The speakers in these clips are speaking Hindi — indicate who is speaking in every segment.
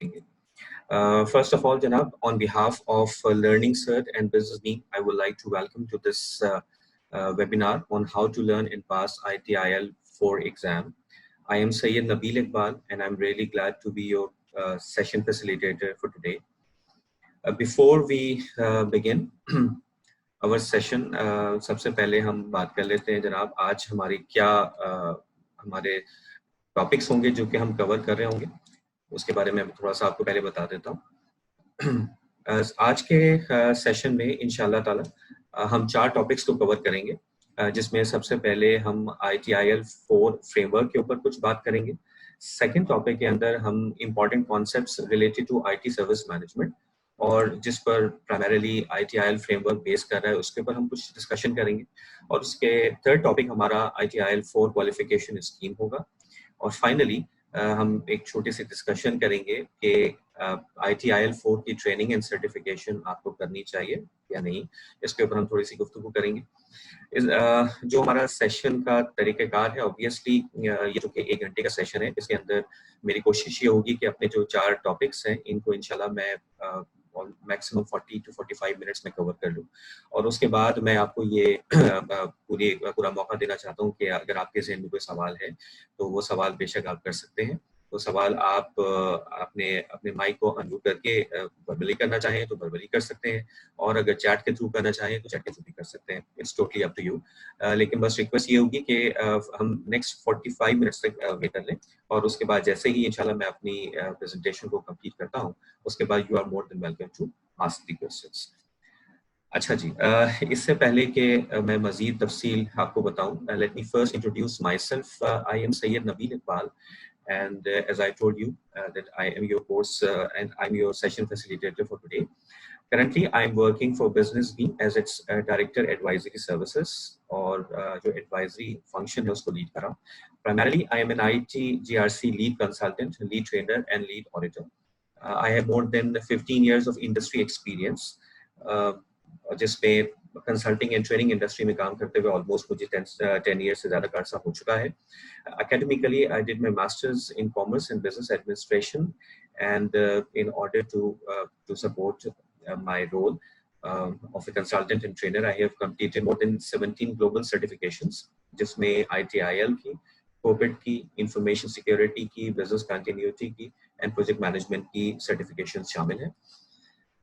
Speaker 1: First of all, Janab, on behalf of Learning Cert and Business Beam, I would like to welcome to this webinar on how to learn and pass ITIL 4 exam. I am Syed Nabil Iqbal, and I'm really glad to be your session facilitator for today. Before we begin our session, सबसे पहले हम बात कर लेते हैं जनाब, आज हमारी क्या हमारे टॉपिक्स होंगे जो कि हम कवर कर रहे होंगे, उसके बारे में थोड़ा सा आपको पहले बता देता हूँ। आज के सेशन में इंशाल्लाह ताला हम 4 टॉपिक्स को कवर करेंगे, जिसमें सबसे पहले हम ITIL 4 फ्रेमवर्क के ऊपर कुछ बात करेंगे। सेकंड टॉपिक के अंदर हम important concepts related to IT service management, और जिस पर प्राइमरीली ITIL फ्रेमवर्क बेस कर रहा है, उसके ऊपर हम कुछ डिस्कशन करेंगे। और उसके थर्ड टॉपिक हमारा ITIL 4 क्वालिफिकेशन स्कीम होगा। और फाइनली हम एक छोटी सी डिस्कशन करेंगे कि ITIL 4 की ट्रेनिंग एंड सर्टिफिकेशन आपको करनी चाहिए या नहीं, इसके ऊपर हम थोड़ी सी गुफ्तगू करेंगे। जो हमारा सेशन का तरीक़ेकार है, ऑब्वियसली ये जो कि 1 घंटे का सेशन है, इसके अंदर मेरी कोशिश ये होगी कि अपने जो 4 टॉपिक्स हैं इनको इंशाल्लाह मैं मैक्सिमम 40 to 45 मिनट्स में कवर कर लूँ। और उसके बाद मैं आपको ये पूरा मौका देना चाहता हूँ कि अगर आपके ज़हन में कोई सवाल है तो वो सवाल बेशक आप कर सकते हैं। तो सवाल आप अपने माइक को अनम्यूट करके वर्बली करना चाहें तो वर्बली कर सकते हैं, और अगर चैट के थ्रू करना चाहें तो चैट के थ्रू भी कर सकते हैं। It's totally up to you. लेकिन बस रिक्वेस्ट ये होगी कि हम नेक्स्ट 45 मिनट्स तक वेट कर लें, और उसके बाद जैसे ही इंशाल्लाह मैं अपनी प्रेजेंटेशन को कंप्लीट करता हूँ, उसके बाद you are more than welcome to ask the questions. अच्छा जी, इससे पहले कि मैं मज़ीद तफसील आपको बताऊं, let me first introduce my self. I am Syed Nabeel Iqbal, and as I told you that I am your course and I'm your session facilitator for today. Currently, I'm working for Business Beam as its Director Advisory Services, और जो advisory function है उसको lead कर रहा हूँ। Primarily, I am an IT GRC lead consultant, lead trainer, and lead auditor. I have more than 15 years of industry experience, जिसमें कंसल्टिंग एंड ट्रेनिंग इंडस्ट्री में काम करते हुए ऑलमोस्ट मुझे 10 years से ज़्यादा का अर्सा हो चुका है। Academically, I did my master's in commerce and business administration, and in order to support my role of a consultant and trainer, I have completed more than 17 global certifications, जिसमें ITIL की, COVID की, information security की, business continuity की, and project management की certifications शामिल हैं।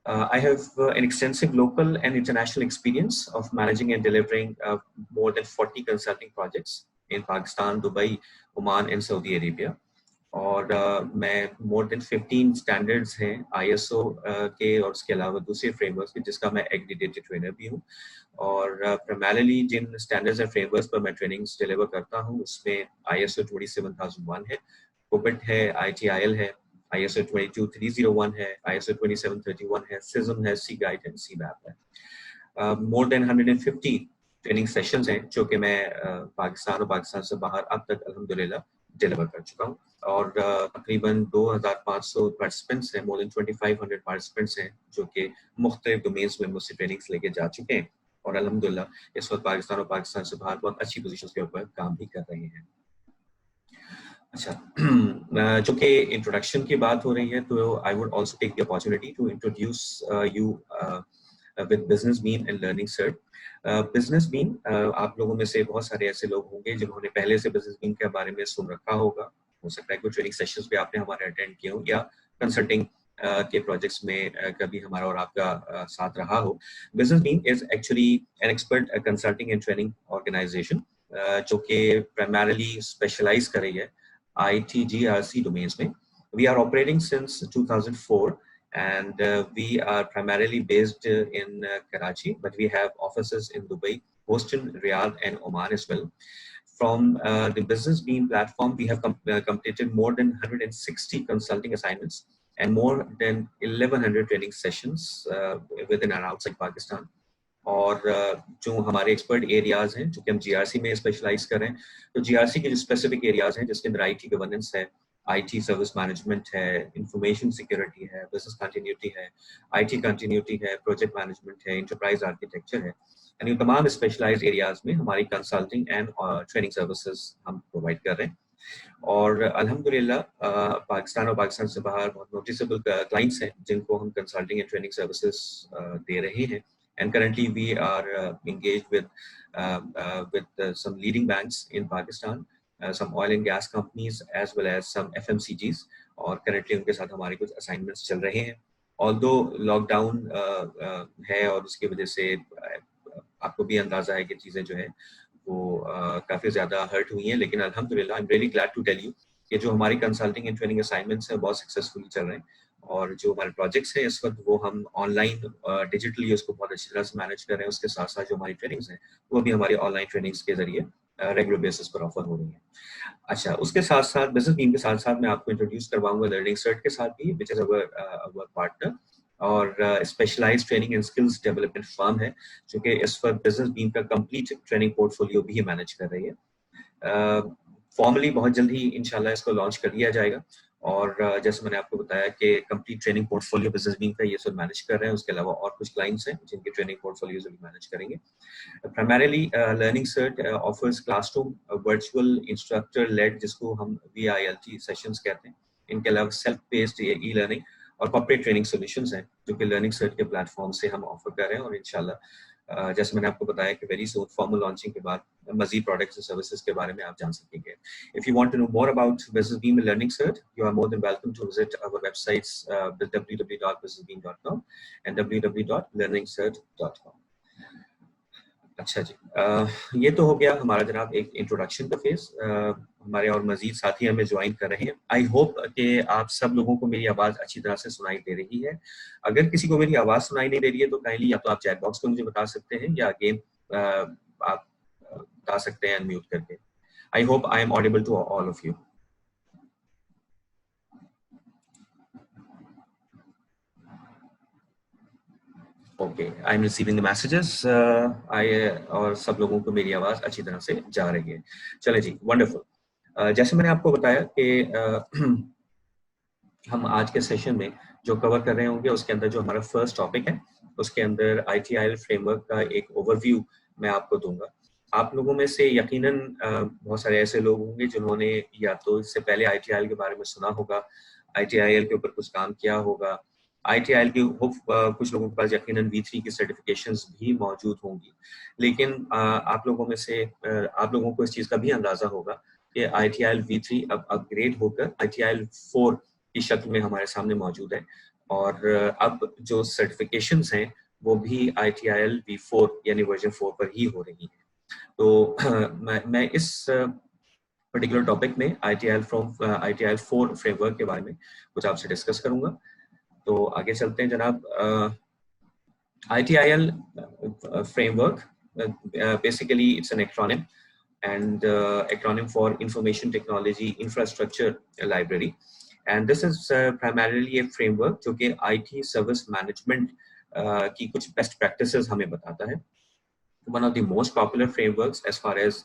Speaker 1: I have an extensive local and international experience of managing and delivering more than 40 consulting projects in Pakistan, Dubai, Oman, and Saudi Arabia. और मैं more than 15 standards हैं ISO के, और उसके अलावा दूसरे frameworks के, जिसका मैं accredited trainer भी हूँ। और primarily Jin standards and frameworks पर मैं trainings deliver करता हूँ, उसमें ISO 27001 है, COVID है, ITIL है, ISO 22301 है, ISO 2731 है, CISM है, C-Guide है, CMAP है। More than 150 ट्रेनिंग सेशंस हैं जो कि मैं पाकिस्तान और पाकिस्तान से बाहर अब तक अल्हम्दुलिल्लाह डिलीवर कर चुका हूँ। और तकरीबन 2500 पार्टिसिपेंट्स हैं, मोर देन 2500 पार्टिसिपेंट्स हैं जो कि मुख्तलिफ डोमेन्स में मुझसे ट्रेनिंग्स लेके जा चुके हैं, और अल्हम्दुलिल्लाह इस वक्त पाकिस्तान और पाकिस्तान से बाहर बहुत अच्छी पोजीशंस के ऊपर काम भी कर रहे हैं। अच्छा, जो कि इंट्रोडक्शन की बात हो रही है, तो I would also take the opportunity to introduce you with Business Beam and Learning Sert. Business Beam, आप लोगों में से बहुत सारे ऐसे लोग होंगे जिन्होंने पहले से बिजनेस बीम के बारे में सुन रखा होगा। हो सकता है कुछ ट्रेनिंग सेशंस भी आपने हमारे अटेंड किए हो, या कंसल्टिंग के प्रोजेक्ट्स में कभी हमारा और आपका साथ रहा हो। Business Beam is actually an expert consulting and training organization, जो कि प्राइमरीली स्पेशलाइज कर रही है IT GRC domains में। We are operating since 2004, and we are primarily based in Karachi, but we have offices in Dubai, Houston, Riyadh, and Oman as well. From the Business Beam platform, we have completed more than 160 consulting assignments and more than 1100 training sessions within and outside Pakistan. और जो हमारे एक्सपर्ट एरियाज हैं, जो कि हम GRC में स्पेशलाइज कर रहे हैं, तो GRC के जो स्पेसिफिक एरियाज हैं जिसके अंदर IT गवर्नेंस है, IT सर्विस मैनेजमेंट है, इंफॉर्मेशन सिक्योरिटी है, बिजनेस कंटिन्यूटी है, IT कंटिन्यूटी है, प्रोजेक्ट मैनेजमेंट है, एंटरप्राइज आर्किटेक्चर है, यानी तमाम स्पेशलाइज्ड एरियाज में हमारी कंसल्टिंग एंड ट्रेनिंग सर्विसेज हम प्रोवाइड कर रहे हैं। और अल्हम्दुलिल्लाह पाकिस्तान और पाकिस्तान से बाहर बहुत नोटिसेबल क्लाइंट्स हैं जिनको हम कंसल्टिंग एंड ट्रेनिंग सर्विसेज दे रहे हैं। And currently we are engaged with some leading banks in Pakistan, some oil and gas companies as well as some FMCGs, और करंटली उनके साथ हमारे कुछ असाइनमेंट्स चल रहे हैं। ऑल्दो लॉकडाउन है और उसकी वजह से आपको भी अंदाजा है कि चीज़ें जो है वो काफ़ी ज़्यादा हर्ट हुई हैं, लेकिन अल्हम्दुलिल्लाह I am really glad to tell you कि जो हमारी कंसल्टिंग एंड ट्रेनिंग असाइनमेंट्स हैं बहुत सक्सेसफुली चल रहे हैं, और जो हमारे प्रोजेक्ट्स हैं इस वक्त वो हम ऑनलाइन डिजिटली उसको बहुत अच्छी तरह से मैनेज कर रहे हैं। उसके साथ साथ जो हमारी ट्रेनिंग्स हैं वो भी हमारी ऑनलाइन ट्रेनिंग्स के जरिए रेगुलर बेसिस पर ऑफर हो रही हैं। अच्छा, उसके साथ साथ बिजनेस बीम के साथ साथ मैं आपको इंट्रोड्यूस करवाऊंगा लर्निंग सर्ट के साथ भी, विच इज अवर पार्टनर और specialized training and skills development firm है, जो कि इस वक्त बिजनेस बीम का कंप्लीट ट्रेनिंग पोर्टफोलियो भी मैनेज कर रही है। फॉर्मली बहुत जल्द ही इंशाल्लाह इसको लॉन्च कर दिया जाएगा, और जैसे मैंने आपको बताया कि complete training portfolio business Beam का ये सब मैनेज कर रहे हैं। उसके अलावा और कुछ क्लाइंट्स हैं जिनके ट्रेनिंग पोर्टफोलियोज भी मैनेज करेंगे। Primarily, Learning Cert offers classroom virtual instructor led, जिसको हम VILT सेशंस कहते हैं। इनके अलावा सेल्फ बेस्ड ई लर्निंग और कॉर्पोरेट ट्रेनिंग सॉल्यूशंस हैं जो कि लर्निंग सर्ट के प्लेटफॉर्म से हम ऑफर कर रहे हैं, और इंशाल्लाह जैसे मैंने आपको बताया कि वेरी सून फॉर्मल लॉन्चिंग के बाद मजीद प्रोडक्ट्स और सर्विसेज के बारे में आप जान सकेंगे। If you want to know more about Business Beam Learning Sert, you are more than welcome to visit our websites www.businessbeam.com and www.learningsert.com। अच्छा जी, ये तो हो गया हमारा जनाब एक इंट्रोडक्शन का फेज। हमारे और मजीद साथी हमें ज्वाइन कर रहे हैं। आई होप कि आप सब लोगों को मेरी आवाज़ अच्छी तरह से सुनाई दे रही है। अगर किसी को मेरी आवाज़ सुनाई नहीं दे रही है तो काइंडली या तो आप चैट बॉक्स में मुझे बता सकते हैं, या अगेन आप बता सकते हैं अनम्यूट करके। I hope I am audible to all of you. Okay, I am receiving the messages. और सब लोगों को मेरी आवाज़ अच्छी तरह से जा रही है। चले जी, वंडरफुल। जैसे मैंने आपको बताया कि हम आज के सेशन में जो कवर कर रहे होंगे उसके अंदर जो हमारा फर्स्ट टॉपिक है उसके अंदर ITIL फ्रेमवर्क का एक ओवरव्यू मैं आपको दूंगा। आप लोगों में से यकीनन बहुत सारे ऐसे लोग होंगे जिन्होंने या तो इससे पहले ITIL के बारे में सुना होगा, ITIL के ऊपर कुछ काम किया होगा। ITIL की कुछ लोगों के पास यकीनन V3 की सर्टिफिकेशंस भी मौजूद होंगी, लेकिन आप लोगों में से आप लोगों को इस चीज़ का भी अंदाज़ा होगा कि ITIL V3 अब अपग्रेड होकर ITIL 4 की शक्ल में हमारे सामने मौजूद है, और अब जो सर्टिफिकेशंस हैं वो भी ITIL V4 यानी वर्जन 4 पर ही हो रही हैं। तो मैं इस पर्टिकुलर टॉपिक में ITIL 4 फ्रेमवर्क के बारे में कुछ आपसे डिस्कस करूंगा। तो आगे चलते हैं जनाब। ITIL framework, basically it's an acronym, and acronym for Information Technology Infrastructure Library, and this is primarily a framework जो कि IT service management की कुछ best practices हमें बताता है। One of the most popular frameworks as far as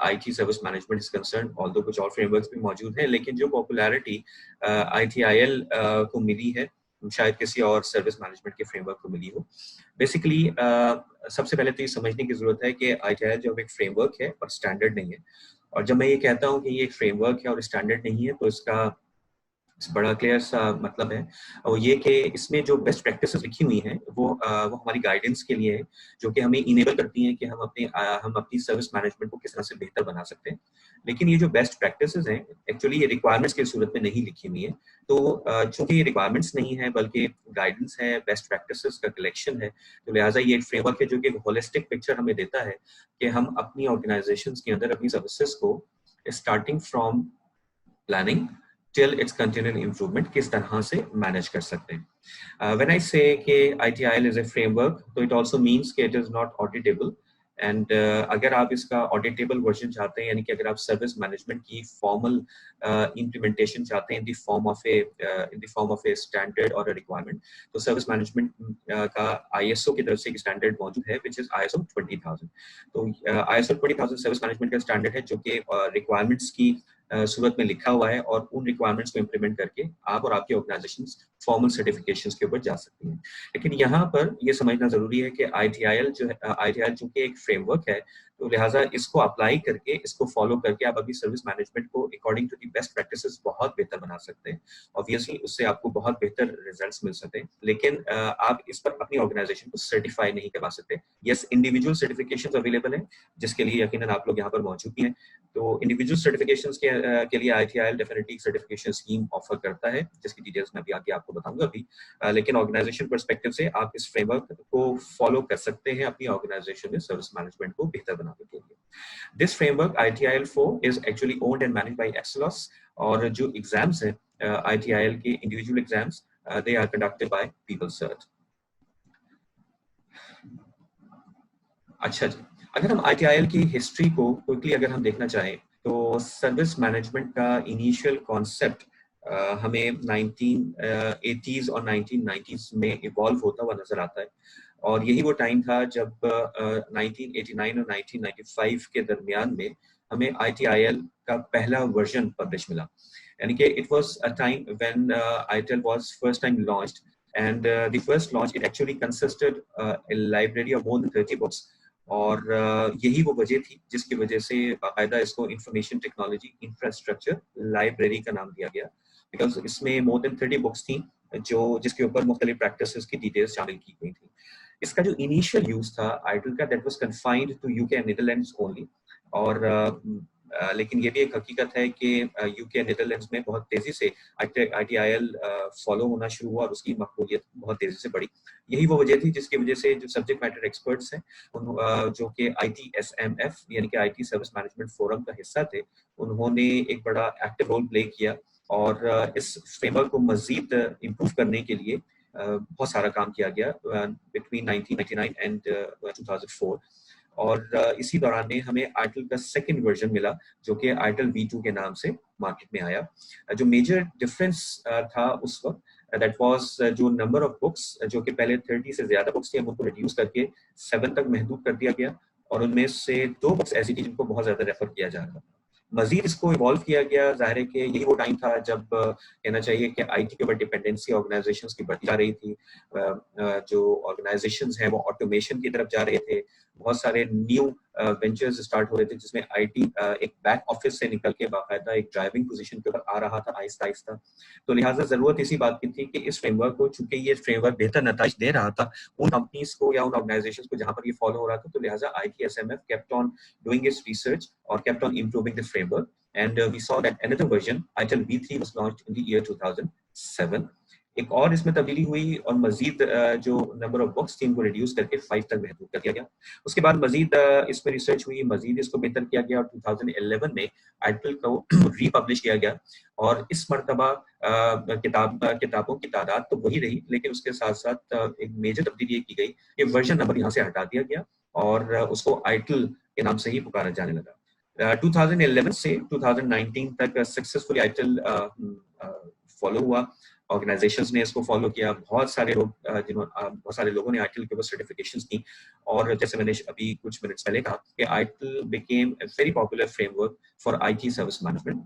Speaker 1: IT service management is concerned, although कुछ और frameworks भी मौजूद हैं, लेकिन जो popularity ITIL को मिली है शायद किसी और सर्विस मैनेजमेंट के फ्रेमवर्क को मिली हो। बेसिकली सबसे पहले तो ये समझने की जरूरत है कि ITIL जो एक फ्रेमवर्क है और स्टैंडर्ड नहीं है। और जब मैं ये कहता हूँ कि ये एक फ्रेमवर्क है और स्टैंडर्ड नहीं है तो इसका बड़ा क्लियर सा मतलब है, और ये कि इसमें जो बेस्ट प्रैक्टिसेस लिखी हुई हैं वो हमारी गाइडेंस के लिए है, जो कि हमें इनेबल करती हैं कि हम अपनी सर्विस मैनेजमेंट को किस तरह से बेहतर बना सकते हैं। लेकिन ये जो बेस्ट प्रैक्टिसेस हैं एक्चुअली ये रिक्वायरमेंट्स की सूरत में नहीं लिखी हुई है। तो चूंकि ये रिक्वायरमेंट्स नहीं है बल्कि गाइडेंस है, बेस्ट प्रैक्टिसेस का कलेक्शन है, तो लिहाजा ये एक फ्रेमवर्क है जो कि एक होलिस्टिक पिक्चर हमें देता है कि हम अपनी ऑर्गेनाइजेशंस के अंदर अपनी सर्विसेज को starting from planning till its continual improvement किस तरह से मैनेज कर सकते हैं। When I say कि ITIL is a framework, तो it also means कि it is not auditable, and अगर आप इसका ऑडिटेबल वर्जन चाहते हैं, यानी कि अगर आप सर्विस मैनेजमेंट की फॉर्मल इम्प्लीमेंटेशन चाहते हैं in the form of a standard और रिक्वायरमेंट, तो सर्विस मैनेजमेंट का ISO की तरफ से एक स्टैंडर्ड मौजूद है विच इज ISO 20000। तो ISO 20000 सर्विस मैनेजमेंट का स्टैंडर्ड है जो कि रिक्वायरमेंट्स की सूरत में लिखा हुआ है, और उन रिक्वायरमेंट्स को इम्प्लीमेंट करके आप और आपकी ऑर्गेनाइजेशंस फॉर्मल सर्टिफिकेशंस के ऊपर जा सकती हैं। लेकिन यहाँ पर ये समझना जरूरी है कि ITIL जो है, ITIL चूंकि एक फ्रेमवर्क है, तो तो लिहाजा इसको अप्लाई करके, इसको फॉलो करके आप अभी सर्विस मैनेजमेंट को according to the best practices बहुत बेहतर बना सकते हैं। ऑब्वियसली उससे आपको बहुत बेहतर रिजल्ट्स मिल सकते हैं, लेकिन आप इस पर अपनी ऑर्गेनाइजेशन को सर्टिफाई नहीं करवा सकते। यस, इंडिविजुअल सर्टिफिकेशंस अवेलेबल हैं, जिसके लिए यकीनन आप लोग यहाँ पर मौजूद भी हैं। तो इंडिविजुअल सर्टिफिकेशंस के लिए ITIL definitely certification scheme offer करता है, जिसकी डिटेल्स मैं अभी आगे आपको बताऊंगा अभी। लेकिन ऑर्गेनाइजेशन पर्सपेक्टिव से आप इस फ्रेमवर्क को फॉलो कर सकते हैं अपनी ऑर्गेनाइजेशन में सर्विस मैनेजमेंट को बेहतर बनाने के लिए। This framework ITIL 4 is actually owned and managed by Axelos, और जो एग्जाम्स हैं ITIL के individual exams they are conducted by PeopleCert. अच्छा जी, अगर हम ITIL की हिस्ट्री को क्विकली अगर हम देखना चाहें, तो सर्विस मैनेजमेंट का इनिशियल कॉन्सेप्ट हमें 1980s और 1990s में इवॉल्व होता हुआ नजर आता है, और यही वो टाइम था जब 1989 और 1995 के दरमियान में हमें ITIL का पहला वर्जन पब्लिश मिला। यानी कि it was a time when ITIL was first time launched, and the first launch it actually consisted a library of more than 30 books, और यही वो वजह थी जिसकी वजह से बाकायदा इसको इंफॉर्मेशन टेक्नोलॉजी इंफ्रास्ट्रक्चर लाइब्रेरी का नाम दिया गया, बिकॉज इसमें मोर देन 30 बुक्स थी जो जिसके ऊपर मुख्तलिफ प्रैक्टिसेस की डिटेल्स शामिल की गई थी। इसका जो इनिशियल यूज था आइडल का, that was confined to UK and Netherlands only, और लेकिन ये भी एक हकीकत है कि यूके एंड नीदरलैंड्स में बहुत तेजी से ITIL फॉलो होना शुरू हुआ और उसकी मकबूलियत बहुत तेजी से बढ़ी। यही वो वजह थी जिसकी वजह से जो सब्जेक्ट मैटर एक्सपर्ट्स हैं जो कि ITSMF यानी कि IT सर्विस मैनेजमेंट फोरम का हिस्सा थे, उन्होंने एक बड़ा एक्टिव रोल प्ले किया, और इस फ्रेमवर्क को मजीद इम्प्रूव करने के लिए बहुत सारा काम किया गया बिटवीन 1999 एंड 2004, और इसी दौरान में हमें आइटल का सेकंड वर्जन मिला जो कि आइटल V2 के नाम से मार्केट में आया। जो मेजर डिफरेंस था उस वक्त, दैट वाज जो नंबर ऑफ बुक्स, जो कि पहले 30 से ज्यादा बुक्स थी, हम उनको रिड्यूस करके 7 तक महदूद कर दिया गया, और उनमें से 2 बुक्स ऐसी थी जिनको बहुत ज्यादा रेफर किया जा रहा था। मजीद इसको इवॉल्व किया गया, जाहिर है कि यही वो टाइम था जब कहना चाहिए कि IT के ऊपर डिपेंडेंसी ऑर्गेनाइजेशंस की बढ़ती जा रही थी। जो ऑर्गेनाइजेशंस हैं वो ऑटोमेशन की तरफ जा रहे थे, बहुत सारे न्यू वेंचर्स स्टार्ट हो रहे थे जिसमें IT एक बैक ऑफिस से निकल के बाकायदा एक ड्राइविंग पोजीशन के ऊपर आ रहा था आहिस्ता आहिस्ता। तो लिहाजा जरूरत इसी बात की थी कि इस फ्रेमवर्क को, चूंकि ये फ्रेमवर्क बेहतर नताइज दे रहा था उन कंपनीज को या उन ऑर्गेनाइजेशंस को जहां पर ये फॉलो हो रहा था, तो लिहाजा ITSMF kept on doing its research or kept on improving the framework, and we saw that another version ITIL V3 was launched in the year 2007। एक और इसमें तब्दीली हुई और मजीद जो नंबर ऑफ बुक्स थी उनको रिड्यूस करके 5 तक महदूद कर दिया गया। उसके बाद मजीद इसमें रिसर्च हुई, मजीद इसको बेहतर किया गया, और 2011 में आइटल को रीपब्लिश किया गया, और इस मरतबा किताबों की तादाद तो वही रही, लेकिन उसके साथ साथ एक मेजर तब्दीली ये की गई कि वर्जन नंबर यहाँ से हटा दिया गया और उसको आइटल के नाम से ही पुकारा जाने लगा। 2011 से 2019 तक सक्सेसफुली आइटल फॉलो हुआ, ऑर्गेनाइजेशंस ने इसको फॉलो किया, बहुत सारे लोगों ने आइटल के ऊपर सर्टिफिकेशंस दी, और जैसे मैंने अभी कुछ मिनट्स पहले कहा कि Itel became a very popular framework for IT service management.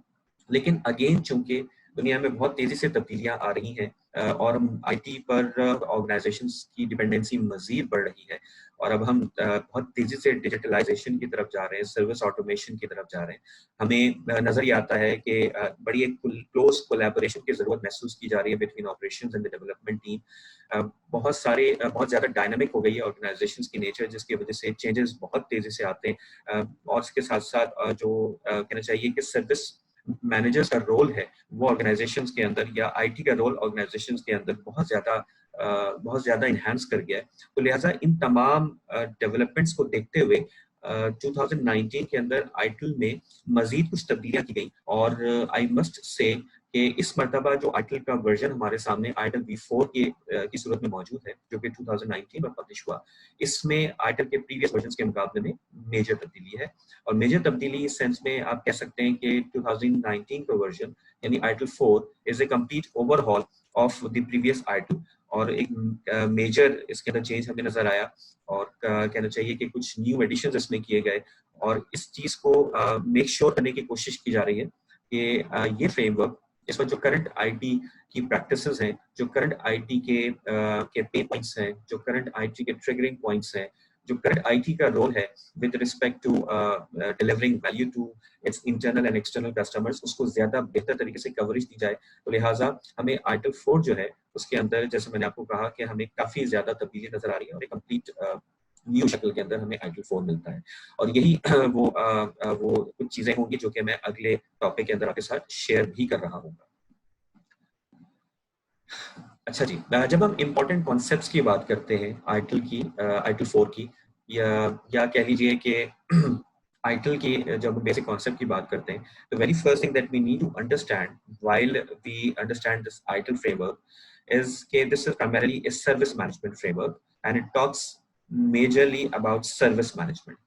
Speaker 1: लेकिन अगेन चूंकि दुनिया में बहुत तेजी से तब्दीलियां आ रही हैं और IT पर ऑर्गेनाइजेशंस की डिपेंडेंसी मजीद बढ़ रही है, और अब हम बहुत तेजी से डिजिटलाइजेशन की तरफ जा रहे हैं, सर्विस ऑटोमेशन की तरफ जा रहे हैं। हमें नजर ही आता है कि बड़ी एक क्लोज कोलैबोरेशन की जरूरत महसूस की जा रही है between operations and the development team. बहुत ज्यादा डायनामिक हो गई है ऑर्गेनाइजेशंस की नेचर, जिसकी वजह से चेंजेस बहुत तेजी से आते हैं, और इसके साथ साथ जो कहना चाहिए कि सर्विस मैनेजर्स का रोल है वो ऑर्गेनाइजेशंस के अंदर, या IT का रोल ऑर्गेनाइजेशंस के अंदर बहुत ज्यादा इन्हांस कर गया है। तो लिहाजा इन तमाम डेवलपमेंट्स को देखते हुए 2019 के अंदर आइटल में मजीद कुछ तब्दीलियां की गई, और आई मस्ट से कि इस मरतबा जो आइटल का वर्जन हमारे सामने आइटल V4 की सूरत में मौजूद है, जो कि 2019 में पब्लिश हुआ, इसमें आइटल के प्रीवियस वर्जन के मुकाबले में मेजर तब्दीली है। और मेजर तब्दीली इस सेंस में आप कह सकते हैं कि 2019 का वर्जन यानी Itel 4 is a complete overhaul of the previous Itel, और एक मेजर इसके अंदर चेंज हमें नजर आया, और कहना चाहिए कि कुछ न्यू एडिशंस इसमें किए गए, और इस चीज को मेक श्योर करने की कोशिश की जा रही है कि ये फ्रेमवर्क इस वक्त जो करंट IT की प्रैक्टिसेस हैं, जो करंट IT के पेन पॉइंट्स हैं, जो करंट IT के ट्रिगरिंग पॉइंट्स हैं, जो करंट आईटी का रोल है with respect to delivering value to its internal and external customers, उसको ज्यादा बेहतर तरीके से कवरेज दी जाए। तो लिहाजा हमें आइटल 4 जो है उसके अंदर, जैसे मैंने आपको कहा कि हमें काफी ज्यादा तब्दीली नजर आ रही है और एक कंप्लीट न्यू शक्ल के अंदर हमें आइटल 4 मिलता है। और यही वो कुछ चीजें होंगी जो कि मैं अगले टॉपिक के अंदर आपके साथ शेयर भी कर रहा हूँ। अच्छा जी, जब हम इम्पोर्टेंट कॉन्सेप्ट्स की बात करते हैं आइटल 4 की, या कह लीजिए कि आइटल की जब हम बेसिक कॉन्सेप्ट की बात करते हैं, तो very first thing that we need to understand while we understand this ITIL framework is this is primarily a service management framework and it talks majorly about service management.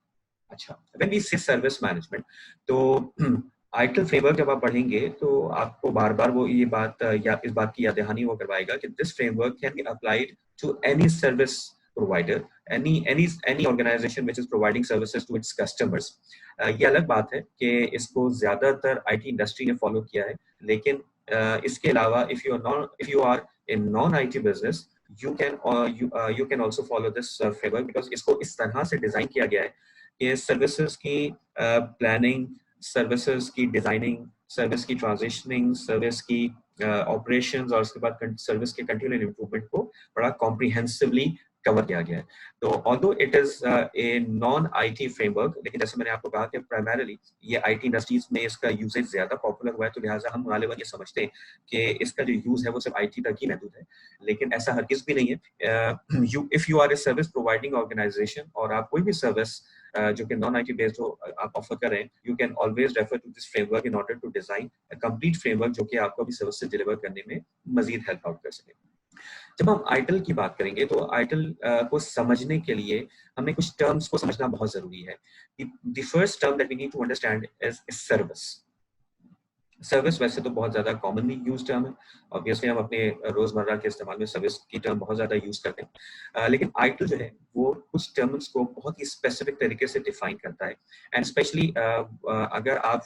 Speaker 1: अच्छा, when we say service management, तो आइटल फ्रेमवर्क जब आप पढ़ेंगे तो आपको बार बार वो ये बात या इस बात की याद दहानी वो करवाएगा कि this framework can be applied to any service provider, any organization which is providing services to its customers. ये अलग बात है कि इसको ज्यादातर आईटी इंडस्ट्री ने फॉलो किया है, लेकिन इसके अलावा if you are in non IT business, you can also follow this framework, because इसको इस तरह से डिजाइन किया गया है कि सर्विसेज की प्लानिंग, सर्विसेज की डिजाइनिंग, सर्विस की ट्रांजिशनिंग, सर्विस की ऑपरेशंस और उसके बाद सर्विस के कंटिन्यूअल इम्प्रूवमेंट को बड़ा कॉम्प्रिहेंसिवली कवर किया गया है। तो although it is a non IT framework, लेकिन जैसे मैंने आपको कहा कि प्राइमरीली ये आईटी इंडस्ट्रीज में इसका यूजेज ज्यादा पॉपुलर हुआ है, तो लिहाजा हम गालिबन ये समझते हैं कि इसका जो यूज है वो सिर्फ आईटी तक ही महदूद है, लेकिन ऐसा हरगिज भी नहीं है। If you are a service providing organization और आप कोई भी सर्विस जो कि नॉन आईटी बेस्ड हो आप ऑफर कर रहे हैं, you can always refer to this framework in order to design a complete framework जो कि आपको भी सर्विसेज डिलीवर करने में मजीद हेल्प आउट कर सके। जब हम आइटल की बात करेंगे तो आइटल को समझने के लिए हमें कुछ टर्म्स को समझना बहुत जरूरी है। The first term that we need to understand is service. Service वैसे तो बहुत ज्यादा कॉमनली यूज टर्म है, ऑब्वियसली हम अपने रोजमर्रा के इस्तेमाल में सर्विस की टर्म बहुत ज्यादा यूज करते हैं, लेकिन आइटल जो है वो कुछ टर्म्स को बहुत ही स्पेसिफिक तरीके से डिफाइन करता है। एंड स्पेशली अगर आप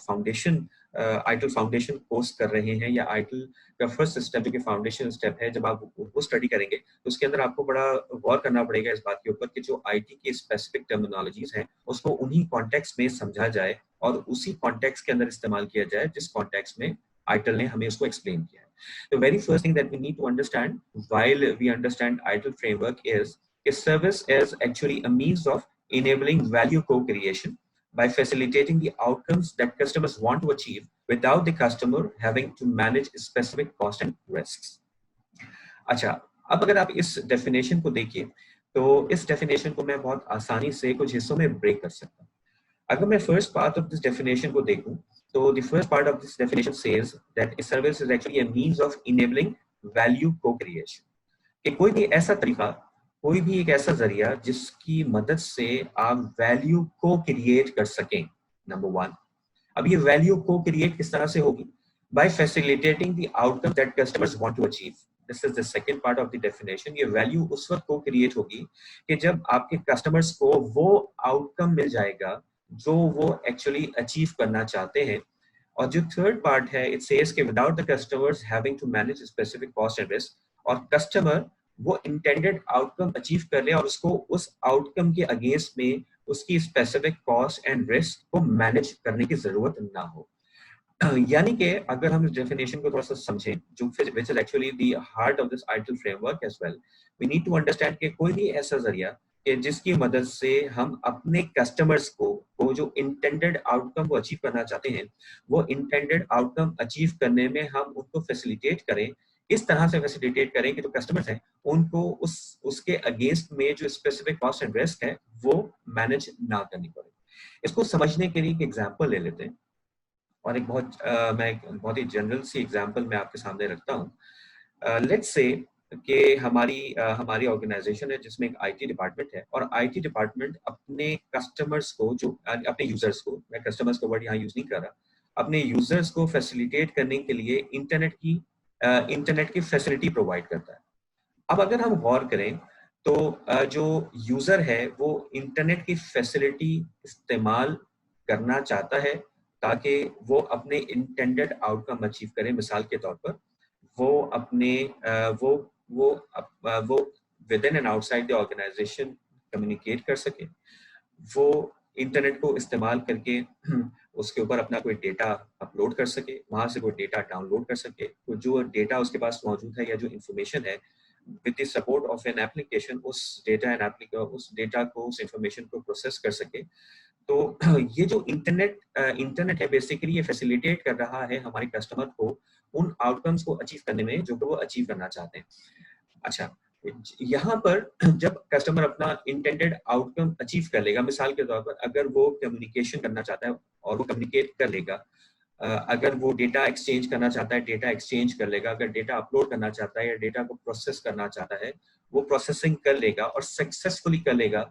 Speaker 1: आइटल फाउंडेशन कोर्स कर रहे हैं या आइटल का फर्स्ट स्टेप जो कि फाउंडेशन स्टेप है, जब आप वो स्टडी करेंगे तो उसके अंदर आपको बड़ा गौर करना पड़ेगा इस बात के ऊपर कि जो आईटी की स्पेसिफिक टर्मिनोलॉजीज हैं उसको उन्हीं कॉन्टेक्स्ट में समझा जाए और उसी कॉन्टेक्स्ट के अंदर इस्तेमाल किया जाए जिस कॉन्टेक्स्ट में आइटल ने हमें उसको एक्सप्लेन किया है। तो very first thing that we need to understand while we understand ITIL framework is कि service is actually a means of enabling value co-creation by facilitating the outcomes that customers want to achieve without the customer having to manage specific costs and risks. अच्छा, अब अगर आप इस डेफिनेशन को देखिए तो इस डेफिनेशन को मैं बहुत आसानी से कुछ हिस्सों में ब्रेक कर सकता हूँ। अगर मैं first part of this definition को देखूं तो the first part of this definition says that a service is actually a means of enabling value co-creation, कि कोई भी ऐसा तरीका, कोई भी एक ऐसा जरिया जिसकी मदद से आप वैल्यू को क्रिएट कर सकें। नंबर वन, अब ये वैल्यू को क्रिएट किस तरह से होगी? By facilitating the outcome that customers want to achieve. This is the second part of the definition. ये वैल्यू उस वक्त को क्रिएट होगी कि जब आपके कस्टमर्स को वो आउटकम मिल जाएगा जो वो एक्चुअली अचीव करना चाहते हैं। और जो थर्ड पार्ट है, इट सेज कि without the customers having to manage specific cost and risk, और कस्टमर वो इंटेंडेड आउटकम अचीव कर ले और उसको उस आउटकम के अगेंस्ट में उसकी स्पेसिफिक कॉस्ट एंड रिस्क को मैनेज करने की जरूरत ना हो। यानी कि अगर हम इस डेफिनेशन को थोड़ा सा समझें, जो which is actually the heart of this ITIL framework as well, we need to understand कि कोई भी ऐसा जरिया कि जिसकी मदद से हम अपने कस्टमर्स को जो इंटेंडेड आउटकम को अचीव करना चाहते हैं, वो इंटेंडेड आउटकम अचीव करने में हम उनको फैसिलिटेट करें, इस तरह से फैसिलिटेट करें कि जो कस्टमर्स हैं उनको उसके अगेंस्ट में जो स्पेसिफिक कॉस्ट एंड रिस्क है वो मैनेज ना करनी पड़े। इसको समझने के लिए एक एग्जांपल ले लेते हैं, और एक बहुत ही जनरल सी एग्जांपल मैं आपके सामने रखता हूँ। लेट्स से कि हमारी ऑर्गेनाइजेशन है जिसमें एक आईटी डिपार्टमेंट है, और आईटी डिपार्टमेंट अपने कस्टमर्स को, जो अपने यूजर्स को, मैं कस्टमर्स का वर्ड यहाँ यूज नहीं कर रहा, अपने यूजर्स को फैसिलिटेट करने के लिए इंटरनेट की फैसिलिटी प्रोवाइड करता है। अब अगर हम गौर करें तो जो यूजर है वो इंटरनेट की फैसिलिटी इस्तेमाल करना चाहता है ताकि वो अपने इंटेंडेड आउटकम अचीव करे। मिसाल के तौर पर वो अपने वो within and outside the organization communicate कर सके, वो इंटरनेट को इस्तेमाल करके उसके ऊपर अपना कोई डेटा अपलोड कर सके, वहाँ से कोई डेटा डाउनलोड कर सके, तो जो डेटा उसके पास मौजूद है या जो इंफॉर्मेशन है, with the support of an application उस डेटा को, उस इंफॉर्मेशन को प्रोसेस कर सके। तो ये जो इंटरनेट है बेसिकली ये फैसिलिटेट कर रहा है हमारे कस्टमर को उन आउटकम्स को अचीव करने में जो कि वो अचीव करना चाहते हैं। अच्छा, यहाँ पर जब कस्टमर अपना इंटेंडेड आउटकम अचीव कर लेगा, मिसाल के तौर पर अगर वो कम्युनिकेशन करना चाहता है और वो कम्युनिकेट कर लेगा, अगर वो डेटा एक्सचेंज करना चाहता है, डेटा एक्सचेंज कर लेगा, अगर डेटा अपलोड करना चाहता है या डेटा को प्रोसेस करना चाहता है, वो प्रोसेसिंग कर लेगा और सक्सेसफुली कर लेगा,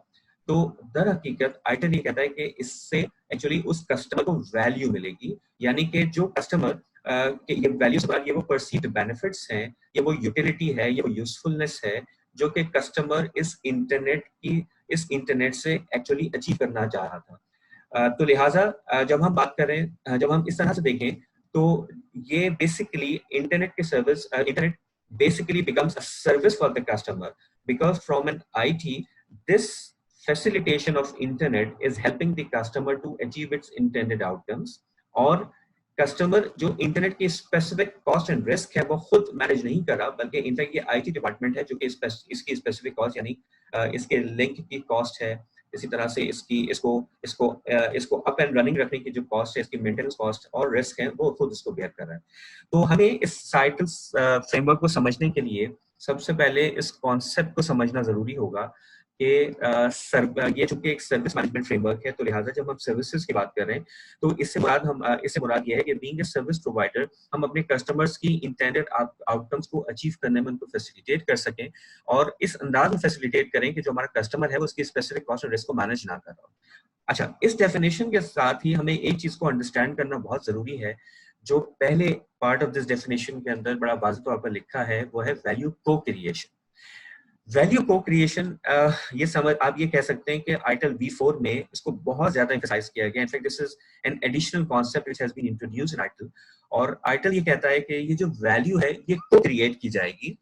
Speaker 1: तो दर हकीकत आइटल ये कहता है कि इससे एक्चुअली उस कस्टमर को वैल्यू मिलेगी, यानी कि जो कस्टमर के ये वैल्यू से बात, ये वो परसीव्ड बेनिफिट्स हैं, ये वो यूटिलिटी है, ये वो यूजफुलनेस है जो कि कस्टमर इस इंटरनेट से एक्चुअली अचीव करना चाह रहा था। तो लिहाजा जब हम बात करें, जब हम इस तरह से देखें तो ये basically internet basically becomes a service for the customer, because from an IT, this facilitation of internet is helping the customer to achieve its intended outcomes, और कस्टमर जो इंटरनेट की स्पेसिफिक कॉस्ट एंड रिस्क है वो खुद मैनेज नहीं कर रहा, बल्कि इनफैक्ट ये आईटी डिपार्टमेंट है जो कि इसकी स्पेसिफिक कॉस्ट यानी इसके लिंक की कॉस्ट है, इसी तरह से इसको अप एंड रनिंग रखने की जो कॉस्ट है, इसकी मेंटेनेंस कॉस्ट और रिस्क है, वो खुद इसको बेयर कर रहा है। तो हमें इस साइकिल फ्रेमवर्क को समझने के लिए सबसे पहले इस कॉन्सेप्ट को समझना जरूरी होगा कि ये चूंकि एक सर्विस मैनेजमेंट फ्रेमवर्क है, तो लिहाजा जब हम सर्विसेज की बात कर रहे हैं तो इससे मुराद ये है कि बीइंग ए सर्विस प्रोवाइडर हम अपने कस्टमर्स की इंटेंडेड आउटकम्स को अचीव करने में उनको फैसिलिटेट कर सकें, और इस अंदाज में फैसिलिटेट करें कि जो हमारा कस्टमर है वो उसकी स्पेसिफिक कॉस्ट और रिस्क को मैनेज ना कर रहा हो। अच्छा, इस डेफिनेशन के साथ ही हमें एक चीज को अंडरस्टैंड करना बहुत जरूरी है, जो पहले पार्ट ऑफ दिस डेफिनेशन के अंदर बड़ा वाज़ेह तौर पर लिखा है, वो है वैल्यू को क्रिएशन। वैल्यू को क्रिएशन, ये समझ आप ये कह सकते हैं कि आइटल V4 में इसको बहुत ज्यादा एम्फसाइज किया गया। In fact this is an additional concept which has been introduced in ITIL, और आइटल ये कहता है कि ये जो वैल्यू है ये को क्रिएट की जाएगी,